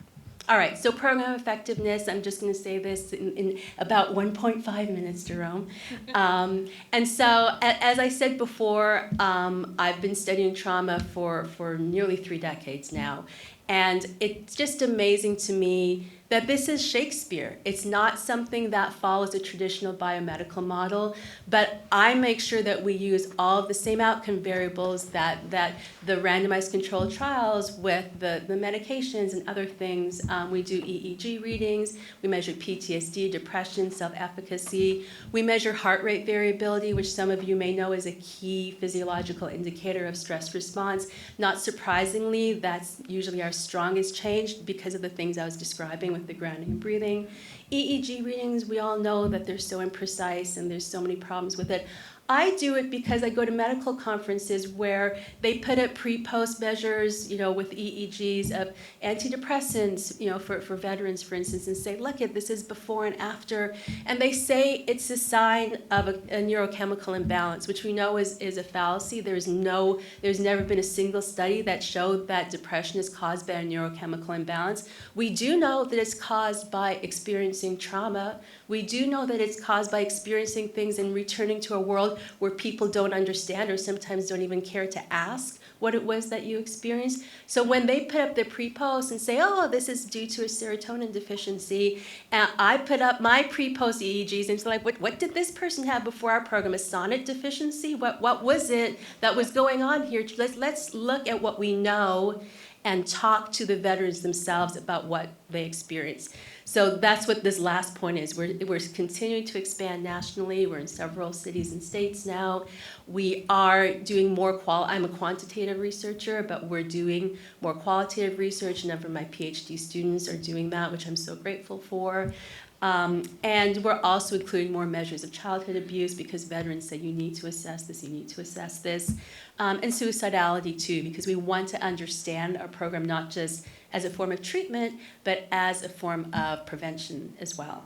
All right, so program effectiveness, I'm just going to say this in about 1.5 minutes, Jerome. And so, as I said before, I've been studying trauma for nearly 3 decades now. And it's just amazing to me that this is Shakespeare. It's not something that follows a traditional biomedical model, but I make sure that we use all of the same outcome variables that the randomized controlled trials with the medications and other things. We do EEG readings, we measure PTSD, depression, self-efficacy. We measure heart rate variability, which some of you may know is a key physiological indicator of stress response. Not surprisingly, that's usually our strongest change because of the things I was describing with the grounding and breathing. EEG readings, we all know that they're so imprecise and there's so many problems with it. I do it because I go to medical conferences where they put up pre-post measures, with EEGs of antidepressants, for veterans, for instance, and say, look, this is before and after. And they say it's a sign of a neurochemical imbalance, which we know is a fallacy. There's never been a single study that showed that depression is caused by a neurochemical imbalance. We do know that it's caused by experiencing trauma. We do know that it's caused by experiencing things and returning to a world where people don't understand or sometimes don't even care to ask what it was that you experienced. So when they put up their pre-post and say, this is due to a serotonin deficiency, and I put up my pre-post EEGs and it's like, what did this person have before our program? A sonnet deficiency? What was it that was going on here? Let's look at what we know and talk to the veterans themselves about what they experienced. So that's what this last point is. We're continuing to expand nationally. We're in several cities and states now. We are doing more I'm a quantitative researcher, but we're doing more qualitative research. A number of my PhD students are doing that, which I'm so grateful for. And we're also including more measures of childhood abuse because veterans say you need to assess this, you need to assess this. And suicidality too, because we want to understand our program not just as a form of treatment, but as a form of prevention as well.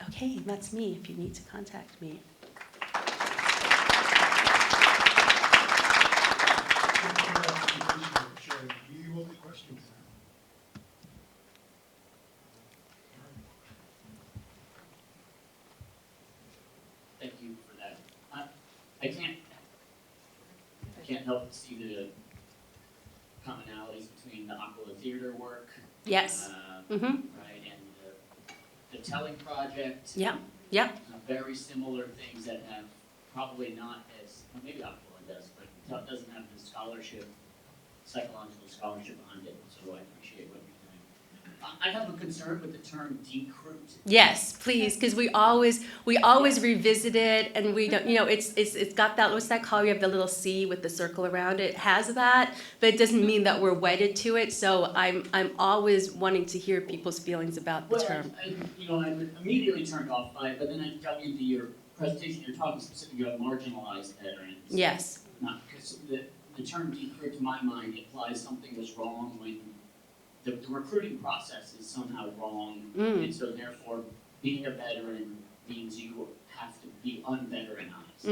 Okay, that's me if you need to contact me. Do you hold any questions? Thank you for that. I can't help but see the commonalities between the Aquila Theater work. Yes. Mm-hmm. Right, and the Telling Project. Yeah. Yeah. Very similar things that have probably not as, well, maybe Aquila does, but doesn't have the scholarship, psychological scholarship behind it, so I appreciate what you're doing. I have a concern with the term DE-CRUIT. Yes, please, because we always revisit it, and we don't, it's got that, what's that called? We have the little C with the circle around it. It has that, but it doesn't mean that we're wedded to it. So I'm always wanting to hear people's feelings about the term. I'm immediately turned off by it, but then I dug into your presentation. You're talking specifically about marginalized veterans. Yes. Not because the term DE-CRUIT, to my mind, implies something was wrong when the recruiting process is somehow wrong, and so therefore being a veteran means you have to be unveteranized.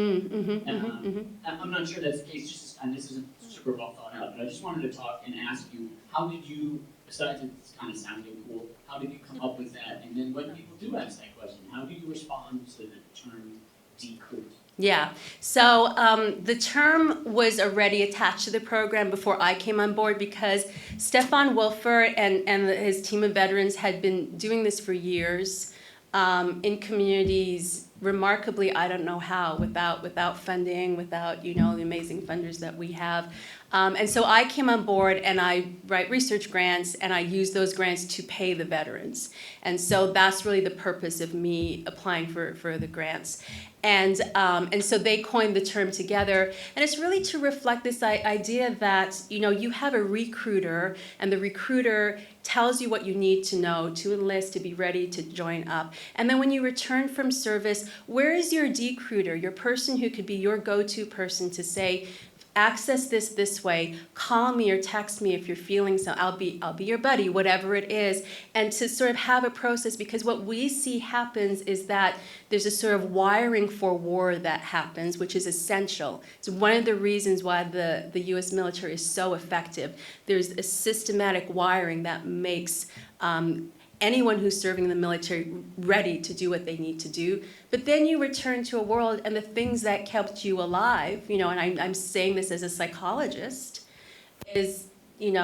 I'm not sure that's the case, and this isn't super well thought out, but I just wanted to talk and ask you, how did you, besides it's kind of sounding cool, how did you come up with that? And then when people do ask that question, how do you respond to the term DE-CRUIT? Yeah, so the term was already attached to the program before I came on board because Stephan Wolfert and his team of veterans had been doing this for years in communities, remarkably, I don't know how, without funding, without, the amazing funders that we have. And so I came on board and I write research grants and I use those grants to pay the veterans. And so that's really the purpose of me applying for the grants. And so they coined the term together. And it's really to reflect this idea that, you have a recruiter and the recruiter tells you what you need to know to enlist, to be ready to join up. And then when you return from service, where is your DE-CRUITer, your person who could be your go-to person to say, access this way, call me or text me if you're feeling so, I'll be your buddy, whatever it is, and to sort of have a process, because what we see happens is that there's a sort of wiring for war that happens, which is essential. It's one of the reasons why the U.S. military is so effective. There's a systematic wiring that makes anyone who's serving in the military ready to do what they need to do. But then you return to a world and the things that kept you alive, and I'm saying this as a psychologist, is, you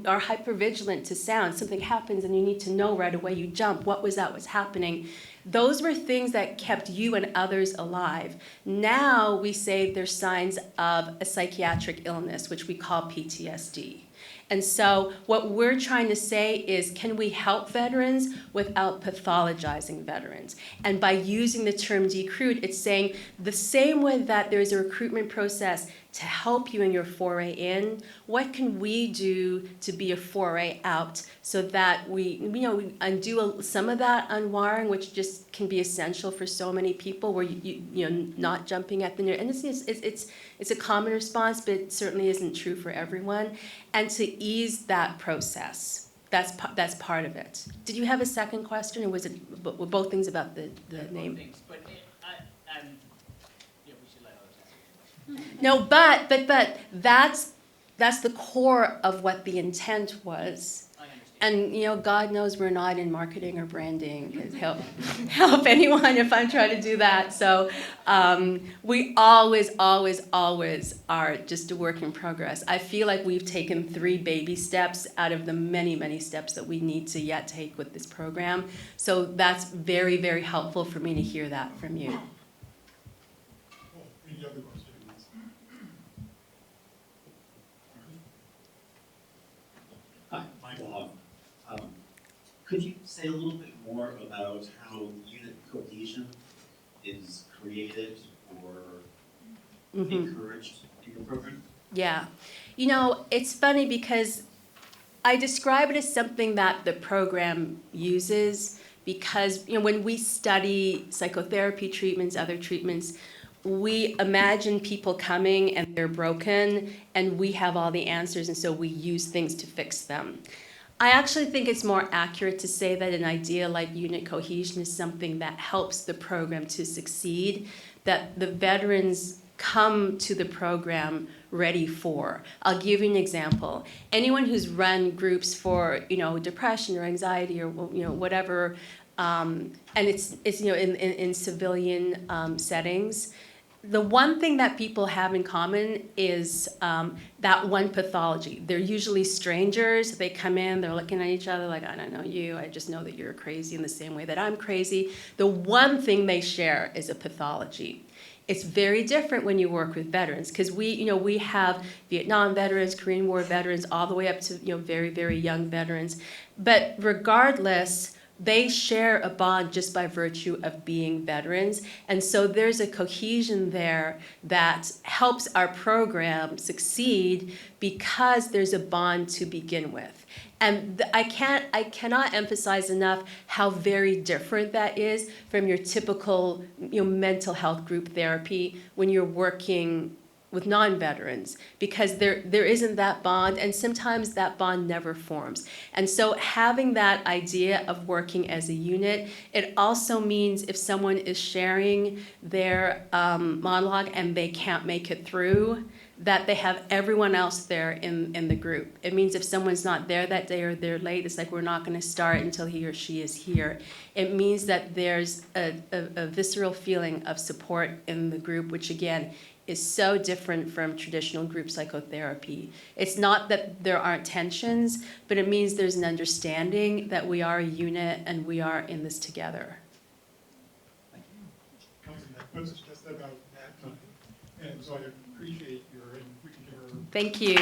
are hypervigilant to sound. Something happens and you need to know right away. You jump. What was that was happening? Those were things that kept you and others alive. Now we say there's signs of a psychiatric illness, which we call PTSD. And so what we're trying to say is, can we help veterans without pathologizing veterans? And by using the term DE-CRUIT, it's saying the same way that there's a recruitment process to help you in your foray in, what can we do to be a foray out so that we undo some of that unwiring, which just can be essential for so many people, where you not jumping at the near. And it's a common response, but it certainly isn't true for everyone. And to ease that process, that's part of it. Did you have a second question, or were both things about the name? Both things, but we should let others ask. No, but that's the core of what the intent was. I understand. And God knows we're not in marketing or branding. Help anyone if I'm trying to do that. So we always are just a work in progress. I feel like we've taken 3 baby steps out of the many, many steps that we need to yet take with this program. So that's very, very helpful for me to hear that from you. Any other questions? Hi, Michael. Could you say a little bit more about how unit cohesion is created or encouraged in your program? Yeah. It's funny because I describe it as something that the program uses because, when we study psychotherapy treatments, other treatments, we imagine people coming and they're broken and we have all the answers, and so we use things to fix them. I actually think it's more accurate to say that an idea like unit cohesion is something that helps the program to succeed, that the veterans come to the program ready for. I'll give you an example. Anyone who's run groups for, depression or anxiety or, whatever And it's in civilian settings. The one thing that people have in common is that one pathology. They're usually strangers. They come in, they're looking at each other like, I don't know you, I just know that you're crazy in the same way that I'm crazy. The one thing they share is a pathology. It's very different when you work with veterans, because we have Vietnam veterans, Korean War veterans, all the way up to very, very young veterans. But regardless, they share a bond just by virtue of being veterans. And so there's a cohesion there that helps our program succeed because there's a bond to begin with. And I cannot emphasize enough how very different that is from your typical mental health group therapy when you're working with non-veterans, because there isn't that bond, and sometimes that bond never forms. And so having that idea of working as a unit, it also means if someone is sharing their monologue and they can't make it through, that they have everyone else there in the group. It means if someone's not there that day or they're late, it's like we're not gonna start until he or she is here. It means that there's a visceral feeling of support in the group, which again, is so different from traditional group psychotherapy. It's not that there aren't tensions, but it means there's an understanding that we are a unit and we are in this together. Councilman, that puts us just about that time. And so I appreciate your, and we can give her. Thank you.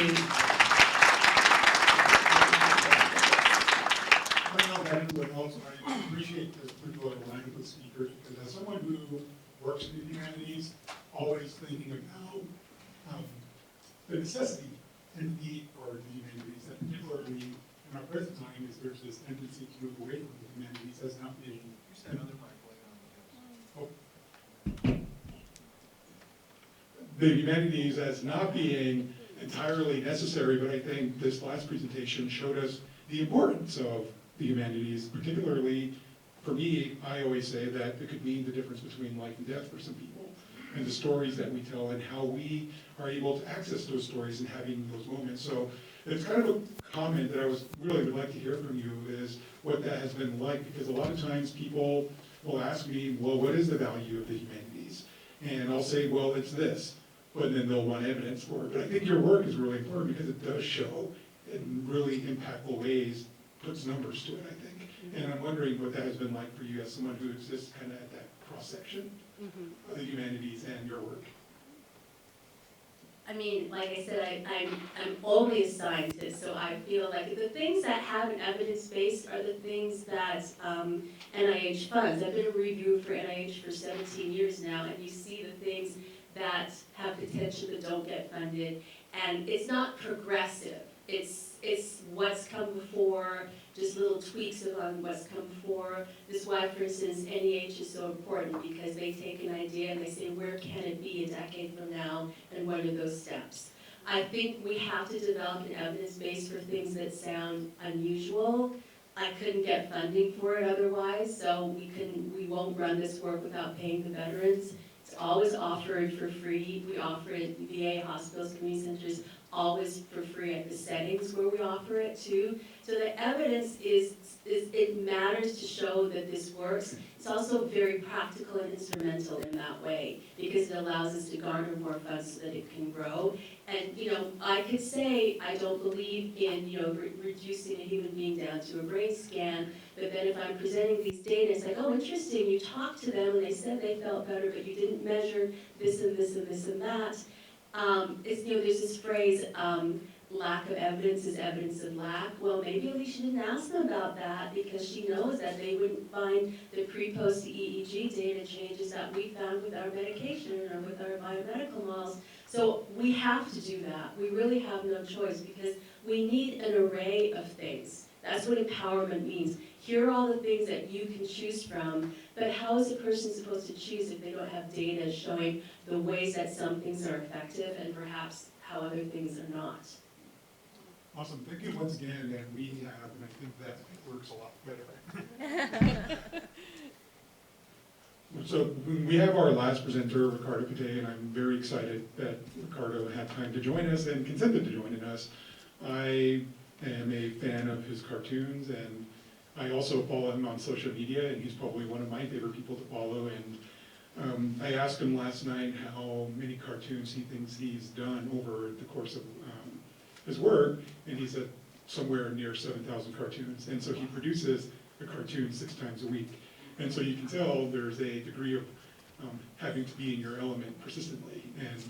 Right now, that is what else, I appreciate this particular alignment with speakers, because as someone who works in the humanities, always thinking about the necessity and need for the humanities, and particularly in our present time, is there's this tendency to move away from the humanities as not being. You said another mic. The humanities as not being entirely necessary, but I think this last presentation showed us the importance of the humanities, particularly for me. I always say that it could mean the difference between life and death for some people, and the stories that we tell and how we are able to access those stories and having those moments. So it's kind of a comment that I really would like to hear from you, is what that has been like, because a lot of times people will ask me, well, what is the value of the humanities? And I'll say, well, it's this, but then they'll want evidence for it. But I think your work is really important because it does show in really impactful ways, puts numbers to it, I think. And I'm wondering what that has been like for you as someone who exists kind of at that cross-section of the humanities and your work. I mean, like I said, I'm only a scientist, so I feel like the things that have an evidence base are the things that NIH funds. I've been a reviewer for NIH for 17 years now, and you see the things that have potential that don't get funded, and it's not progressive. It's what's come before, just little tweaks on what's come before. This is why, for instance, NEH is so important, because they take an idea and they say, where can it be a decade from now, and what are those steps? I think we have to develop an evidence base for things that sound unusual. I couldn't get funding for it otherwise, so we won't run this work without paying the veterans. It's always offered for free. We offer it in VA hospitals, community centers, always for free at the settings where we offer it too. So the evidence is it matters to show that this works. It's also very practical and instrumental in that way, because it allows us to garner more funds so that it can grow. And I could say I don't believe in reducing a human being down to a brain scan, but then if I'm presenting these data, it's like, oh, interesting, you talked to them and they said they felt better, but you didn't measure this and this and this and that. There's this phrase, lack of evidence is evidence of lack. Well, maybe Alisha didn't ask them about that because she knows that they wouldn't find the pre-post EEG data changes that we found with our medication or with our biomedical models. So we have to do that. We really have no choice, because we need an array of things. That's what empowerment means. Here are all the things that you can choose from, but how is a person supposed to choose if they don't have data showing the ways that some things are effective and perhaps how other things are not? Awesome, thank you once again, and we have, and I think that works a lot better. So we have our last presenter, Ricardo Pate, and I'm very excited that Ricardo had time to join us and consented to joining us. I am a fan of his cartoons, and I also follow him on social media, and he's probably one of my favorite people to follow. And I asked him last night how many cartoons he thinks he's done over the course of his work, and he said somewhere near 7,000 cartoons. And so he produces a cartoon 6 times a week. And so you can tell there's a degree of having to be in your element persistently. And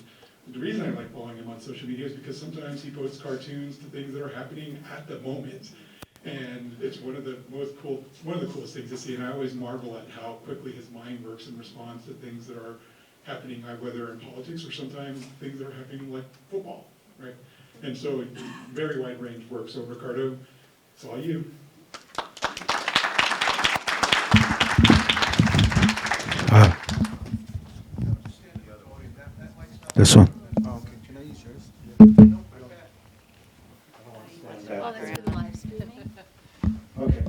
the reason I like following him on social media is because sometimes he posts cartoons to things that are happening at the moment. And it's one of the coolest things to see. And I always marvel at how quickly his mind works in response to things that are happening, whether in politics or sometimes things that are happening like football, right? And so very wide range work. So Ricardo, it's all you. This one. Oh, okay. Can I use yours? Oh, that's for the live streaming? Okay.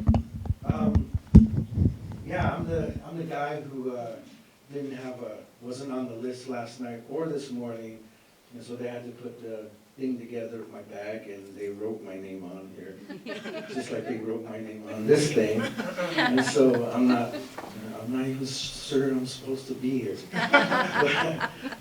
Yeah, I'm the guy who wasn't on the list last night or this morning, and so they had to put the thing together of my bag, and they wrote my name on here, just like they wrote my name on this thing. And so I'm not even sure I'm supposed to be here.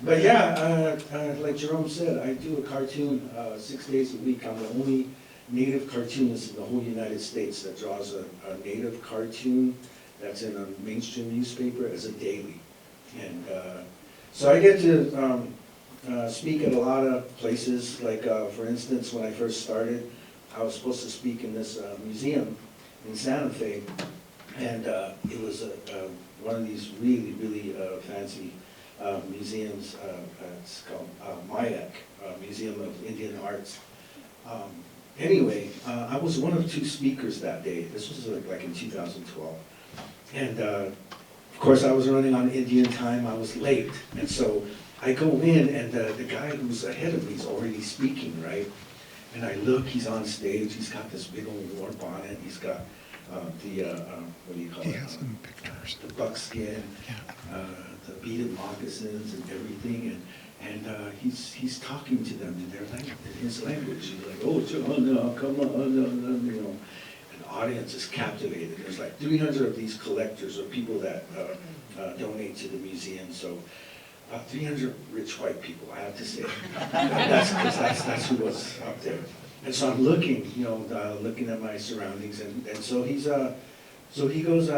But yeah, like Jerome said, I do a cartoon 6 days a week. I'm the only native cartoonist in the whole United States that draws a native cartoon that's in a mainstream newspaper as a daily. And so I get to speak at a lot of places. Like for instance, when I first started, I was supposed to speak in this museum in Santa Fe, and it was one of these really, really fancy museums. It's called MIAC, Museum of Indian Arts. Anyway, I was one of 2 speakers that day. This was like in 2012. And of course I was running on Indian time, I was late. And so I go in, and the guy who's ahead of me is already speaking, right? And I look, he's on stage, he's got this big old war bonnet, he's got what do you call it? He has some pictures. The buckskin, the beaded moccasins and everything, and he's talking to them in their language, in his language. He's like, oh, John, come on, you know. And the audience is captivated. There's like 300 of these collectors or people that donate to the museum. So 300 rich white people, I have to say. That's who was up there. And so I'm looking, looking at my surroundings, and so so he goes,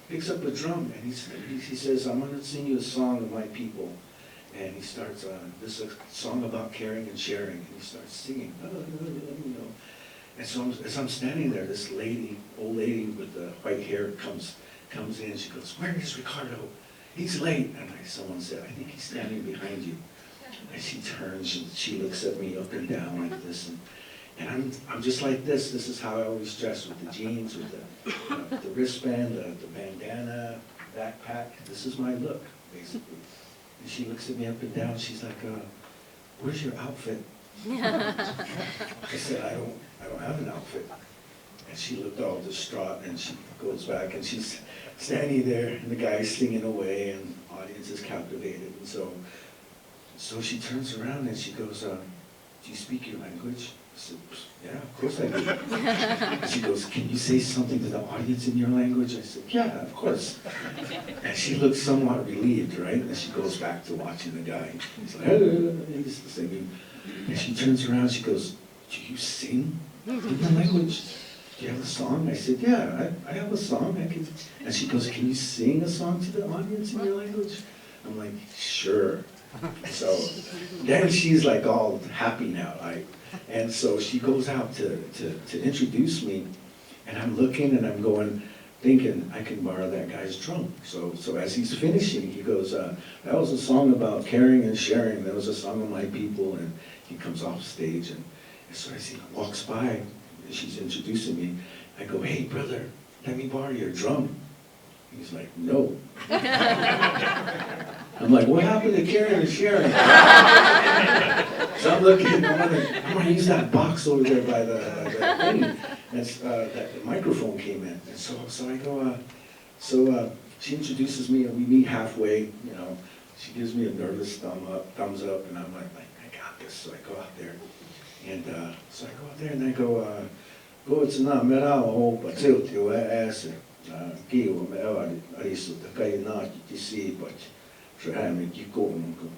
picks up a drum, and he says, I'm going to sing you a song of my people. And he starts, this is a song about caring and sharing, and he starts singing, And so as I'm standing there, this lady, old lady with the white hair comes in, she goes, where is Ricardo? He's late. And someone said, I think he's standing behind you. And she turns and she looks at me up and down like this, and I'm just like this. This is how I always dress, with the jeans, with the wristband, the bandana, backpack. This is my look, basically. And she looks at me up and down. She's like, where's your outfit? I said, I don't have an outfit. And she looked all distraught, and she goes back, and she's standing there, and the guy's singing away, and the audience is captivated. And so she turns around and she goes, do you speak your language? I said, yeah, of course I do. And she goes, can you say something to the audience in your language? I said, yeah, of course. And she looks somewhat relieved, right? And she goes back to watching the guy. He's like, he's singing. And she turns around, she goes, do you sing in your language? Do you have a song? I said, yeah, I have a song. And she goes, can you sing a song to the audience in your language? I'm like, sure. So then she's like all happy now, right? And so she goes out to introduce me, and I'm looking and I'm going, thinking I can borrow that guy's drum. So as he's finishing, he goes, that was a song about caring and sharing. That was a song of my people. And he comes off stage, and so I see him walks by, and she's introducing me. I go, hey brother, let me borrow your drum. He's like, no. I'm like, what happened to caring and sharing? So I'm looking, I'm gonna use that box over there by the thing. That's, that the microphone came in. And so I go, she introduces me, and we meet halfway, She gives me a nervous thumbs up, and I'm like, I got this. So I go out there, and so I go out there, and I go, Ko it's na mera o pa teu teu ase. Ki o me awa arisu ta kai na ki si but so ha me ki ko mo ko.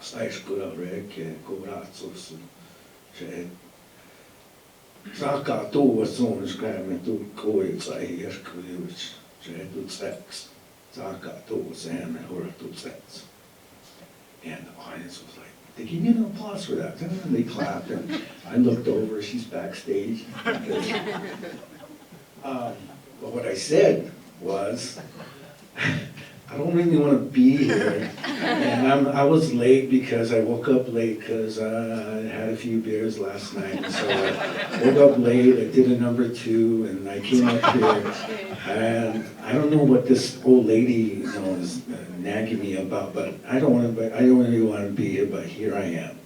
Sai skula re ke ko razzo su. Se Saka tu was zo'n schrijven tu kooi zei eerst kwijt. Ze doet seks. Saka tu was hem en hoor doet seks. And the audience was like, they give you an applause for that. And they clapped and I looked over, she's backstage. But what I said was, I don't really want to be here. And I was late because I woke up late because I had a few beers last night. And so I woke up late, I did a number 2, and I came up here. And I don't know what this old lady, is nagging me about, but I don't really want to be here, but here I am.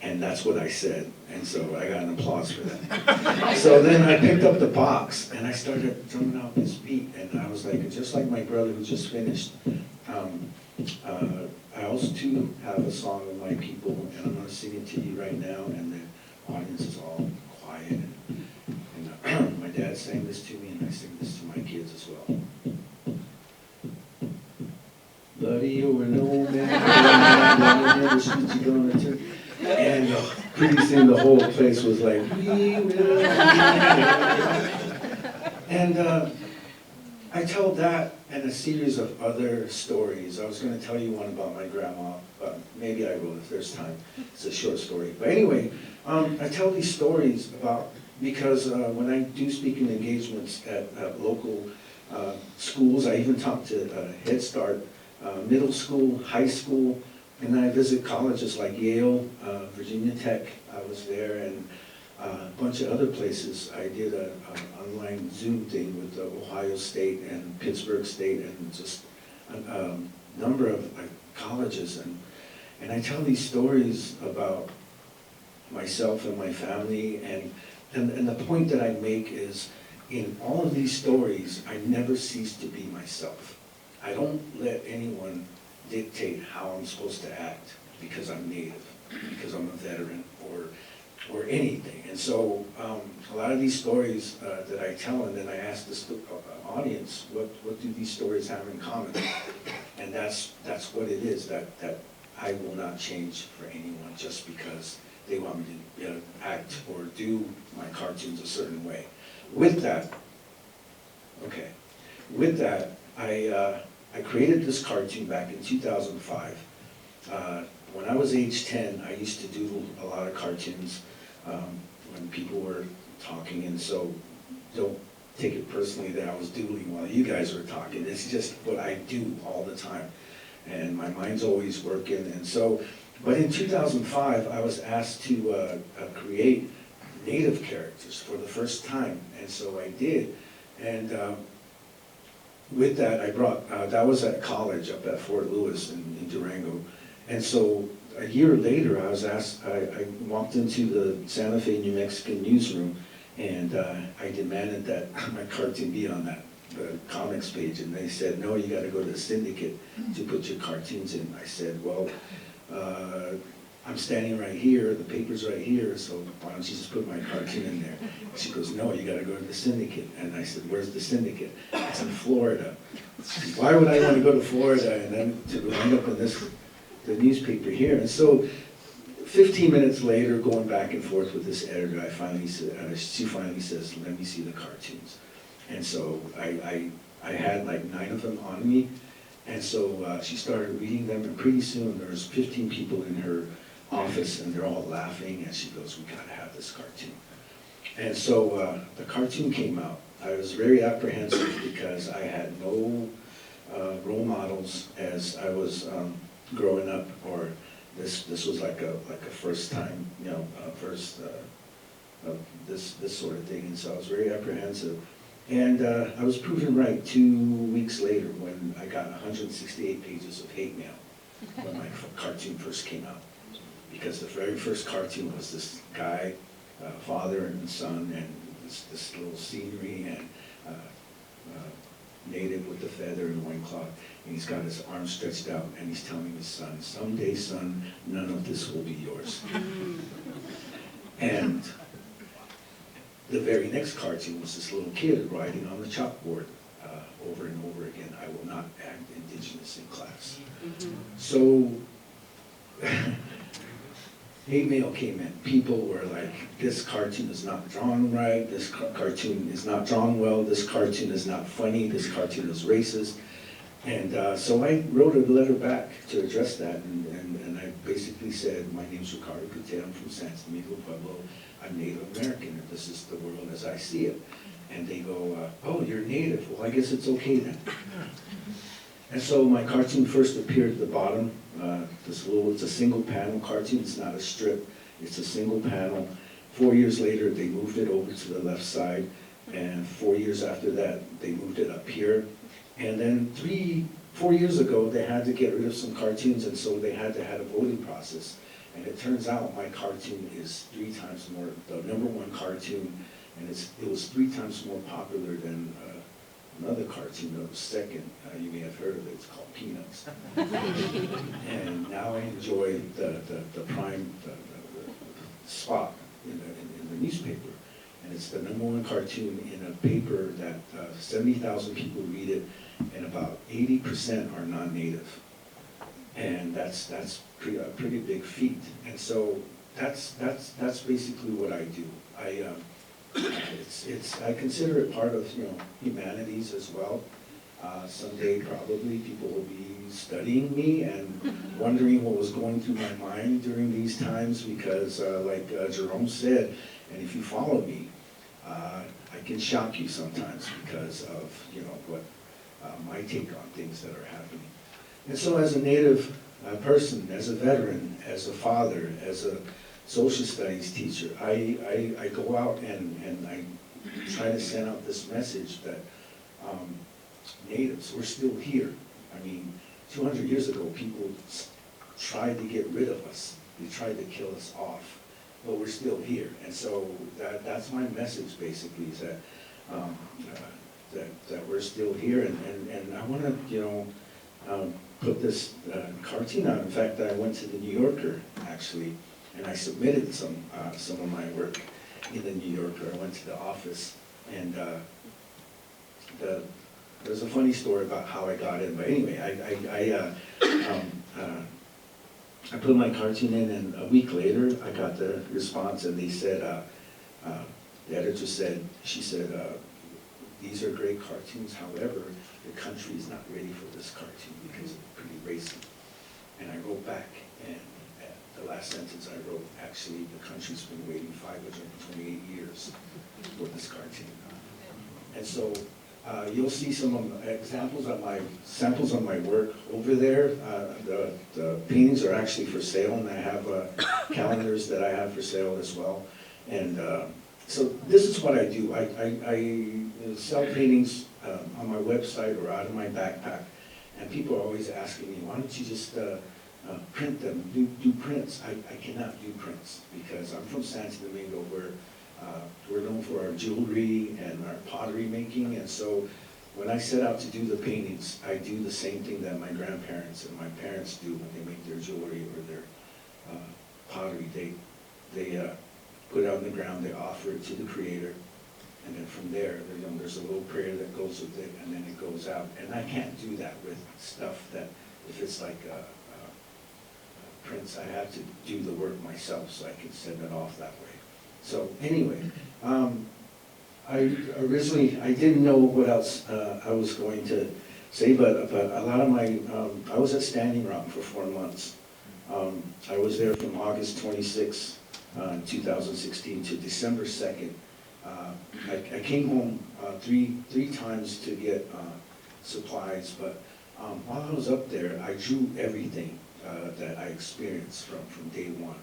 And that's what I said. And so I got an applause for that. So then I picked up the box and I started drumming out this beat. And I was like, just like my brother who just finished, I also too have a song of my people, and I'm going to sing it to you right now. And the audience is all quiet. And my dad sang this to me, and I sing this to my kids as well. Buddy, you're an old man, never street you gonna turn. And pretty soon the whole place was like, we will. And I tell that and a series of other stories. I was going to tell you one about my grandma, but maybe I will if there's time. It's a short story. But anyway, I tell these stories about, because when I do speaking engagements at local schools, I even talk to Head Start, middle school, high school, and then I visit colleges like Yale, Virginia Tech, I was there, and a bunch of other places. I did an online Zoom thing with Ohio State and Pittsburgh State and just a number of colleges. And I tell these stories about myself and my family, and the point that I make is, in all of these stories, I never cease to be myself. I don't let anyone dictate how I'm supposed to act because I'm Native, because I'm a veteran, or anything. And so a lot of these stories that I tell, and then I ask the audience, what do these stories have in common? And that's what it is, that I will not change for anyone just because they want me to act or do my cartoons a certain way. With that, I created this cartoon back in 2005. When I was age 10, I used to doodle a lot of cartoons when people were talking, and so don't take it personally that I was doodling while you guys were talking. It's just what I do all the time, and my mind's always working. And so, but in 2005, I was asked to create Native characters for the first time, and so I did. And with that, I brought, that was at college up at Fort Lewis in Durango. And so a year later, I was asked, I walked into the Santa Fe, New Mexican newsroom, and I demanded that my cartoon be on that comics page. And they said, no, you gotta go to the syndicate to put your cartoons in. I said, well, I'm standing right here, the paper's right here, so why don't you just put my cartoon in there? She goes, no, you gotta go to the syndicate. And I said, where's the syndicate? It's in Florida. Why would I want to go to Florida and then to end up in the newspaper here? And so 15 minutes later, going back and forth with this editor, I finally said, she finally says, let me see the cartoons. And so I had like 9 of them on me. And so she started reading them, and pretty soon there was 15 people in her office, and they're all laughing, and she goes, we gotta have this cartoon. And so the cartoon came out. I was very apprehensive because I had no role models as I was growing up, or this was like a first time, this sort of thing, and so I was very apprehensive. And I was proven right 2 weeks later when I got 168 pages of hate mail when my cartoon first came out. Because the very first cartoon was this guy, father and son, and this little scenery, and Native with the feather and loincloth, and he's got his arms stretched out, and he's telling his son, someday, son, none of this will be yours. And the very next cartoon was this little kid writing on the chalkboard over and over again, "I will not act indigenous in class." So, hate mail came in. People were like, "This cartoon is not drawn right, this cartoon is not drawn well, this cartoon is not funny, this cartoon is racist." And so I wrote a letter back to address that, and I basically said, "My name's Ricardo Cute, I'm from San Domingo Pueblo, I'm Native American, and this is the world as I see it." And they go, "Oh, you're Native, well, I guess it's okay then." And so my cartoon first appeared at the bottom. It's a single panel cartoon, it's not a strip, it's a single panel. 4 years later, they moved it over to the left side, and 4 years after that, they moved it up here. And then 4 years ago, they had to get rid of some cartoons, and so they had to have a voting process. And it turns out my cartoon is 3 times more, the #1 cartoon, and it was 3 times more popular than another cartoon that was second. You may have heard of it, it's called Peanuts. And now I enjoy the prime spot in the newspaper. And it's the #1 cartoon in a paper that 70,000 people read it, and about 80% are non-native. And that's a pretty big feat. And so that's basically what I do. I consider it part of, humanities as well. Someday probably people will be studying me and wondering what was going through my mind during these times, because like Jerome said, and if you follow me, I can shock you sometimes because of, what my take on things that are happening. And so as a Native person, as a veteran, as a father, as a social studies teacher, I go out and I try to send out this message that Natives, we're still here. I mean, 200 years ago, people tried to get rid of us. They tried to kill us off, but we're still here. And so that's my message, basically, is that that we're still here. And I want to, put this cartoon out. In fact, I went to the New Yorker, actually, and I submitted some of my work in the New Yorker. I went to the office, and there's a funny story about how I got in. But anyway, I put my cartoon in, and a week later, I got the response, and they said, the editor said, "These are great cartoons, however, the country is not ready for this cartoon because it's pretty racist." And I wrote back, and the last sentence I wrote, "Actually, the country's been waiting 528 years for this cartoon." And so you'll see some examples of samples of my work over there. The paintings are actually for sale, and I have calendars that I have for sale as well. And so this is what I do. I sell paintings on my website or out of my backpack, and people are always asking me, "Why don't you just print them, do prints?" I cannot do prints because I'm from San Domingo, where we're known for our jewelry and our pottery making. And so when I set out to do the paintings, I do the same thing that my grandparents and my parents do when they make their jewelry or their pottery. They put it on the ground, they offer it to the creator, and then from there, there's a little prayer that goes with it, and then it goes out. And I can't do that with stuff that, if it's like prints, I have to do the work myself so I can send it off that way. So anyway, I didn't know what else I was going to say, but a lot of my, I was at Standing Rock for 4 months. I was there from August 26, 2016 to December 2nd. I came home three times to get supplies, but while I was up there, I drew everything that I experienced from day one.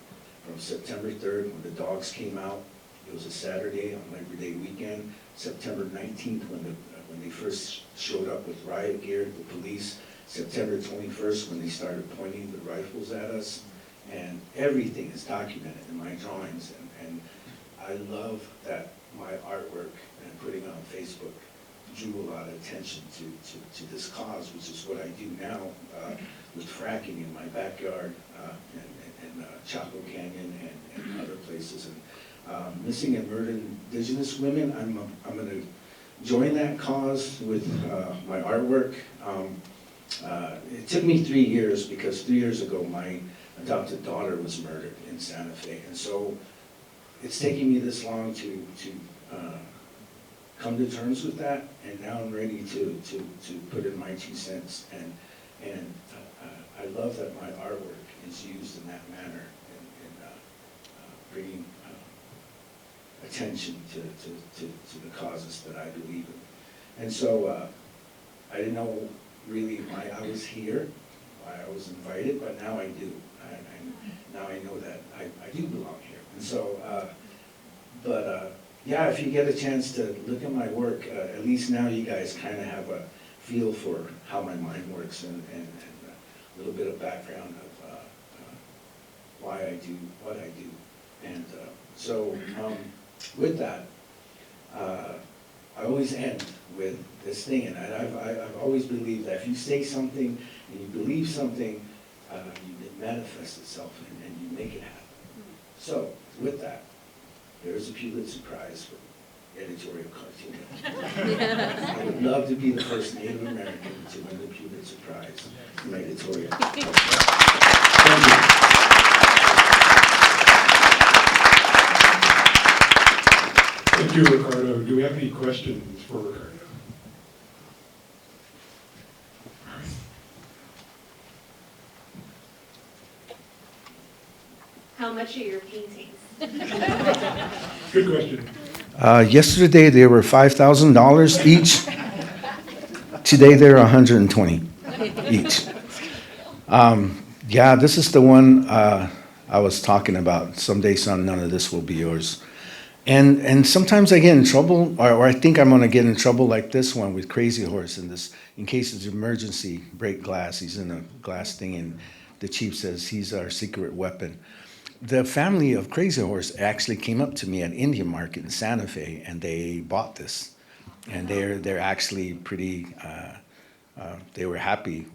From September 3rd, when the dogs came out, it was a Saturday on Labor Day weekend. September 19th, when they first showed up with riot gear, the police. September 21st, when they started pointing the rifles at us. And everything is documented in my drawings. And I love that my artwork and putting it on Facebook drew a lot of attention to this cause, which is what I do now with fracking in my backyard and Chaco Canyon and other places. And missing and murdered Indigenous women. I'm going to join that cause with my artwork. It took me 3 years because 3 years ago my adopted daughter was murdered in Santa Fe, and so it's taking me this long to come to terms with that, and now I'm ready to put in my 2 cents, and I love that my artwork is used in that manner, in bringing attention to the causes that I believe in. And so I didn't know really why I was here, why I was invited, but now I do. Now I know that I do belong here. And so, yeah, if you get a chance to look at my work, at least now you guys kind of have a feel for how my mind works, and a little bit of background of why I do what I do. And so with that, I always end with this thing, and I've always believed that if you say something and you believe something, it manifests itself and you make it happen. So with that, there is a Pulitzer Prize for editorial cartooning. I would love to be the first Native American to win the Pulitzer Prize in editorial. Thank you. Thank you, Ricardo. Do we have any questions for Ricardo? How much are your paintings? Good question. Yesterday they were $5,000 each. Today they're $120 each. Yeah, this is the one I was talking about. Someday, son, none of this will be yours. And sometimes I get in trouble, or I think I'm going to get in trouble like this one with Crazy Horse in this, in case of emergency, break glass. He's in a glass thing, and the chief says he's our secret weapon. The family of Crazy Horse actually came up to me at Indian Market in Santa Fe, and they bought this, and they're actually pretty. They were happy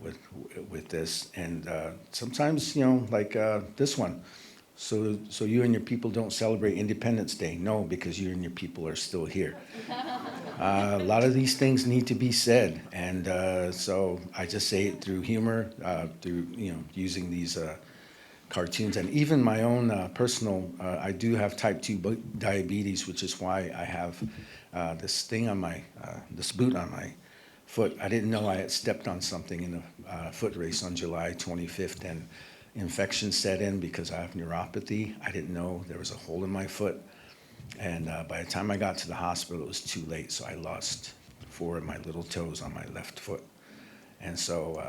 with this, and sometimes, you know, like this one. So you and your people don't celebrate Independence Day? No, because you and your people are still here. A lot of these things need to be said, and so I just say it through humor, through, you know, using these cartoons, and even my own personal. I do have type 2 diabetes, which is why I have this thing on my this boot on my foot. I didn't know I had stepped on something in a foot race on July 25th, and infection set in because I have neuropathy. I didn't know there was a hole in my foot, and by the time I got to the hospital, it was too late, so I lost 4 of my little toes on my left foot. And so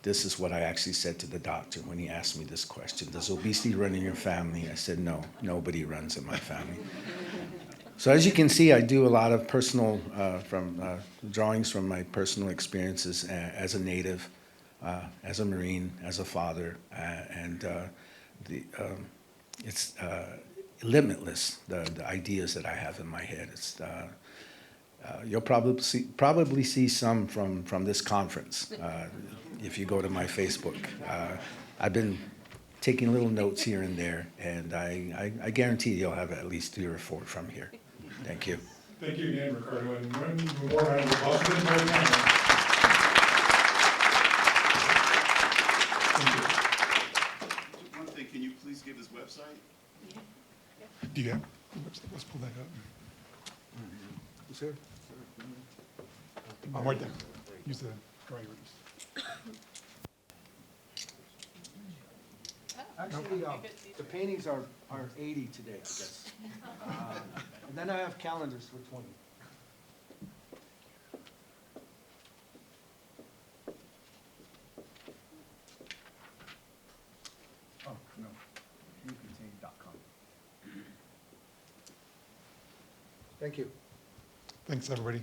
this is what I actually said to the doctor when he asked me this question: does obesity run in your family? I said, no, nobody runs in my family. So as you can see, I do a lot of personal drawings from my personal experiences as a Native, as a Marine, as a father, and it's limitless, the ideas that I have in my head. It's, you'll probably see some from this conference if you go to my Facebook. I've been taking little notes here and there, and I guarantee you'll have at least 3 or 4 from here. Thank you. Thank you again, Ricardo, and one more round of applause for him right now. One thing, can you please give his website? Do you have the website? Let's pull that up. Sir? Right there. Use the drawing. Actually, the paintings are 80 today, I guess. And then I have calendars for 20. Oh, no. UContain.com. Thank you. Thanks, everybody.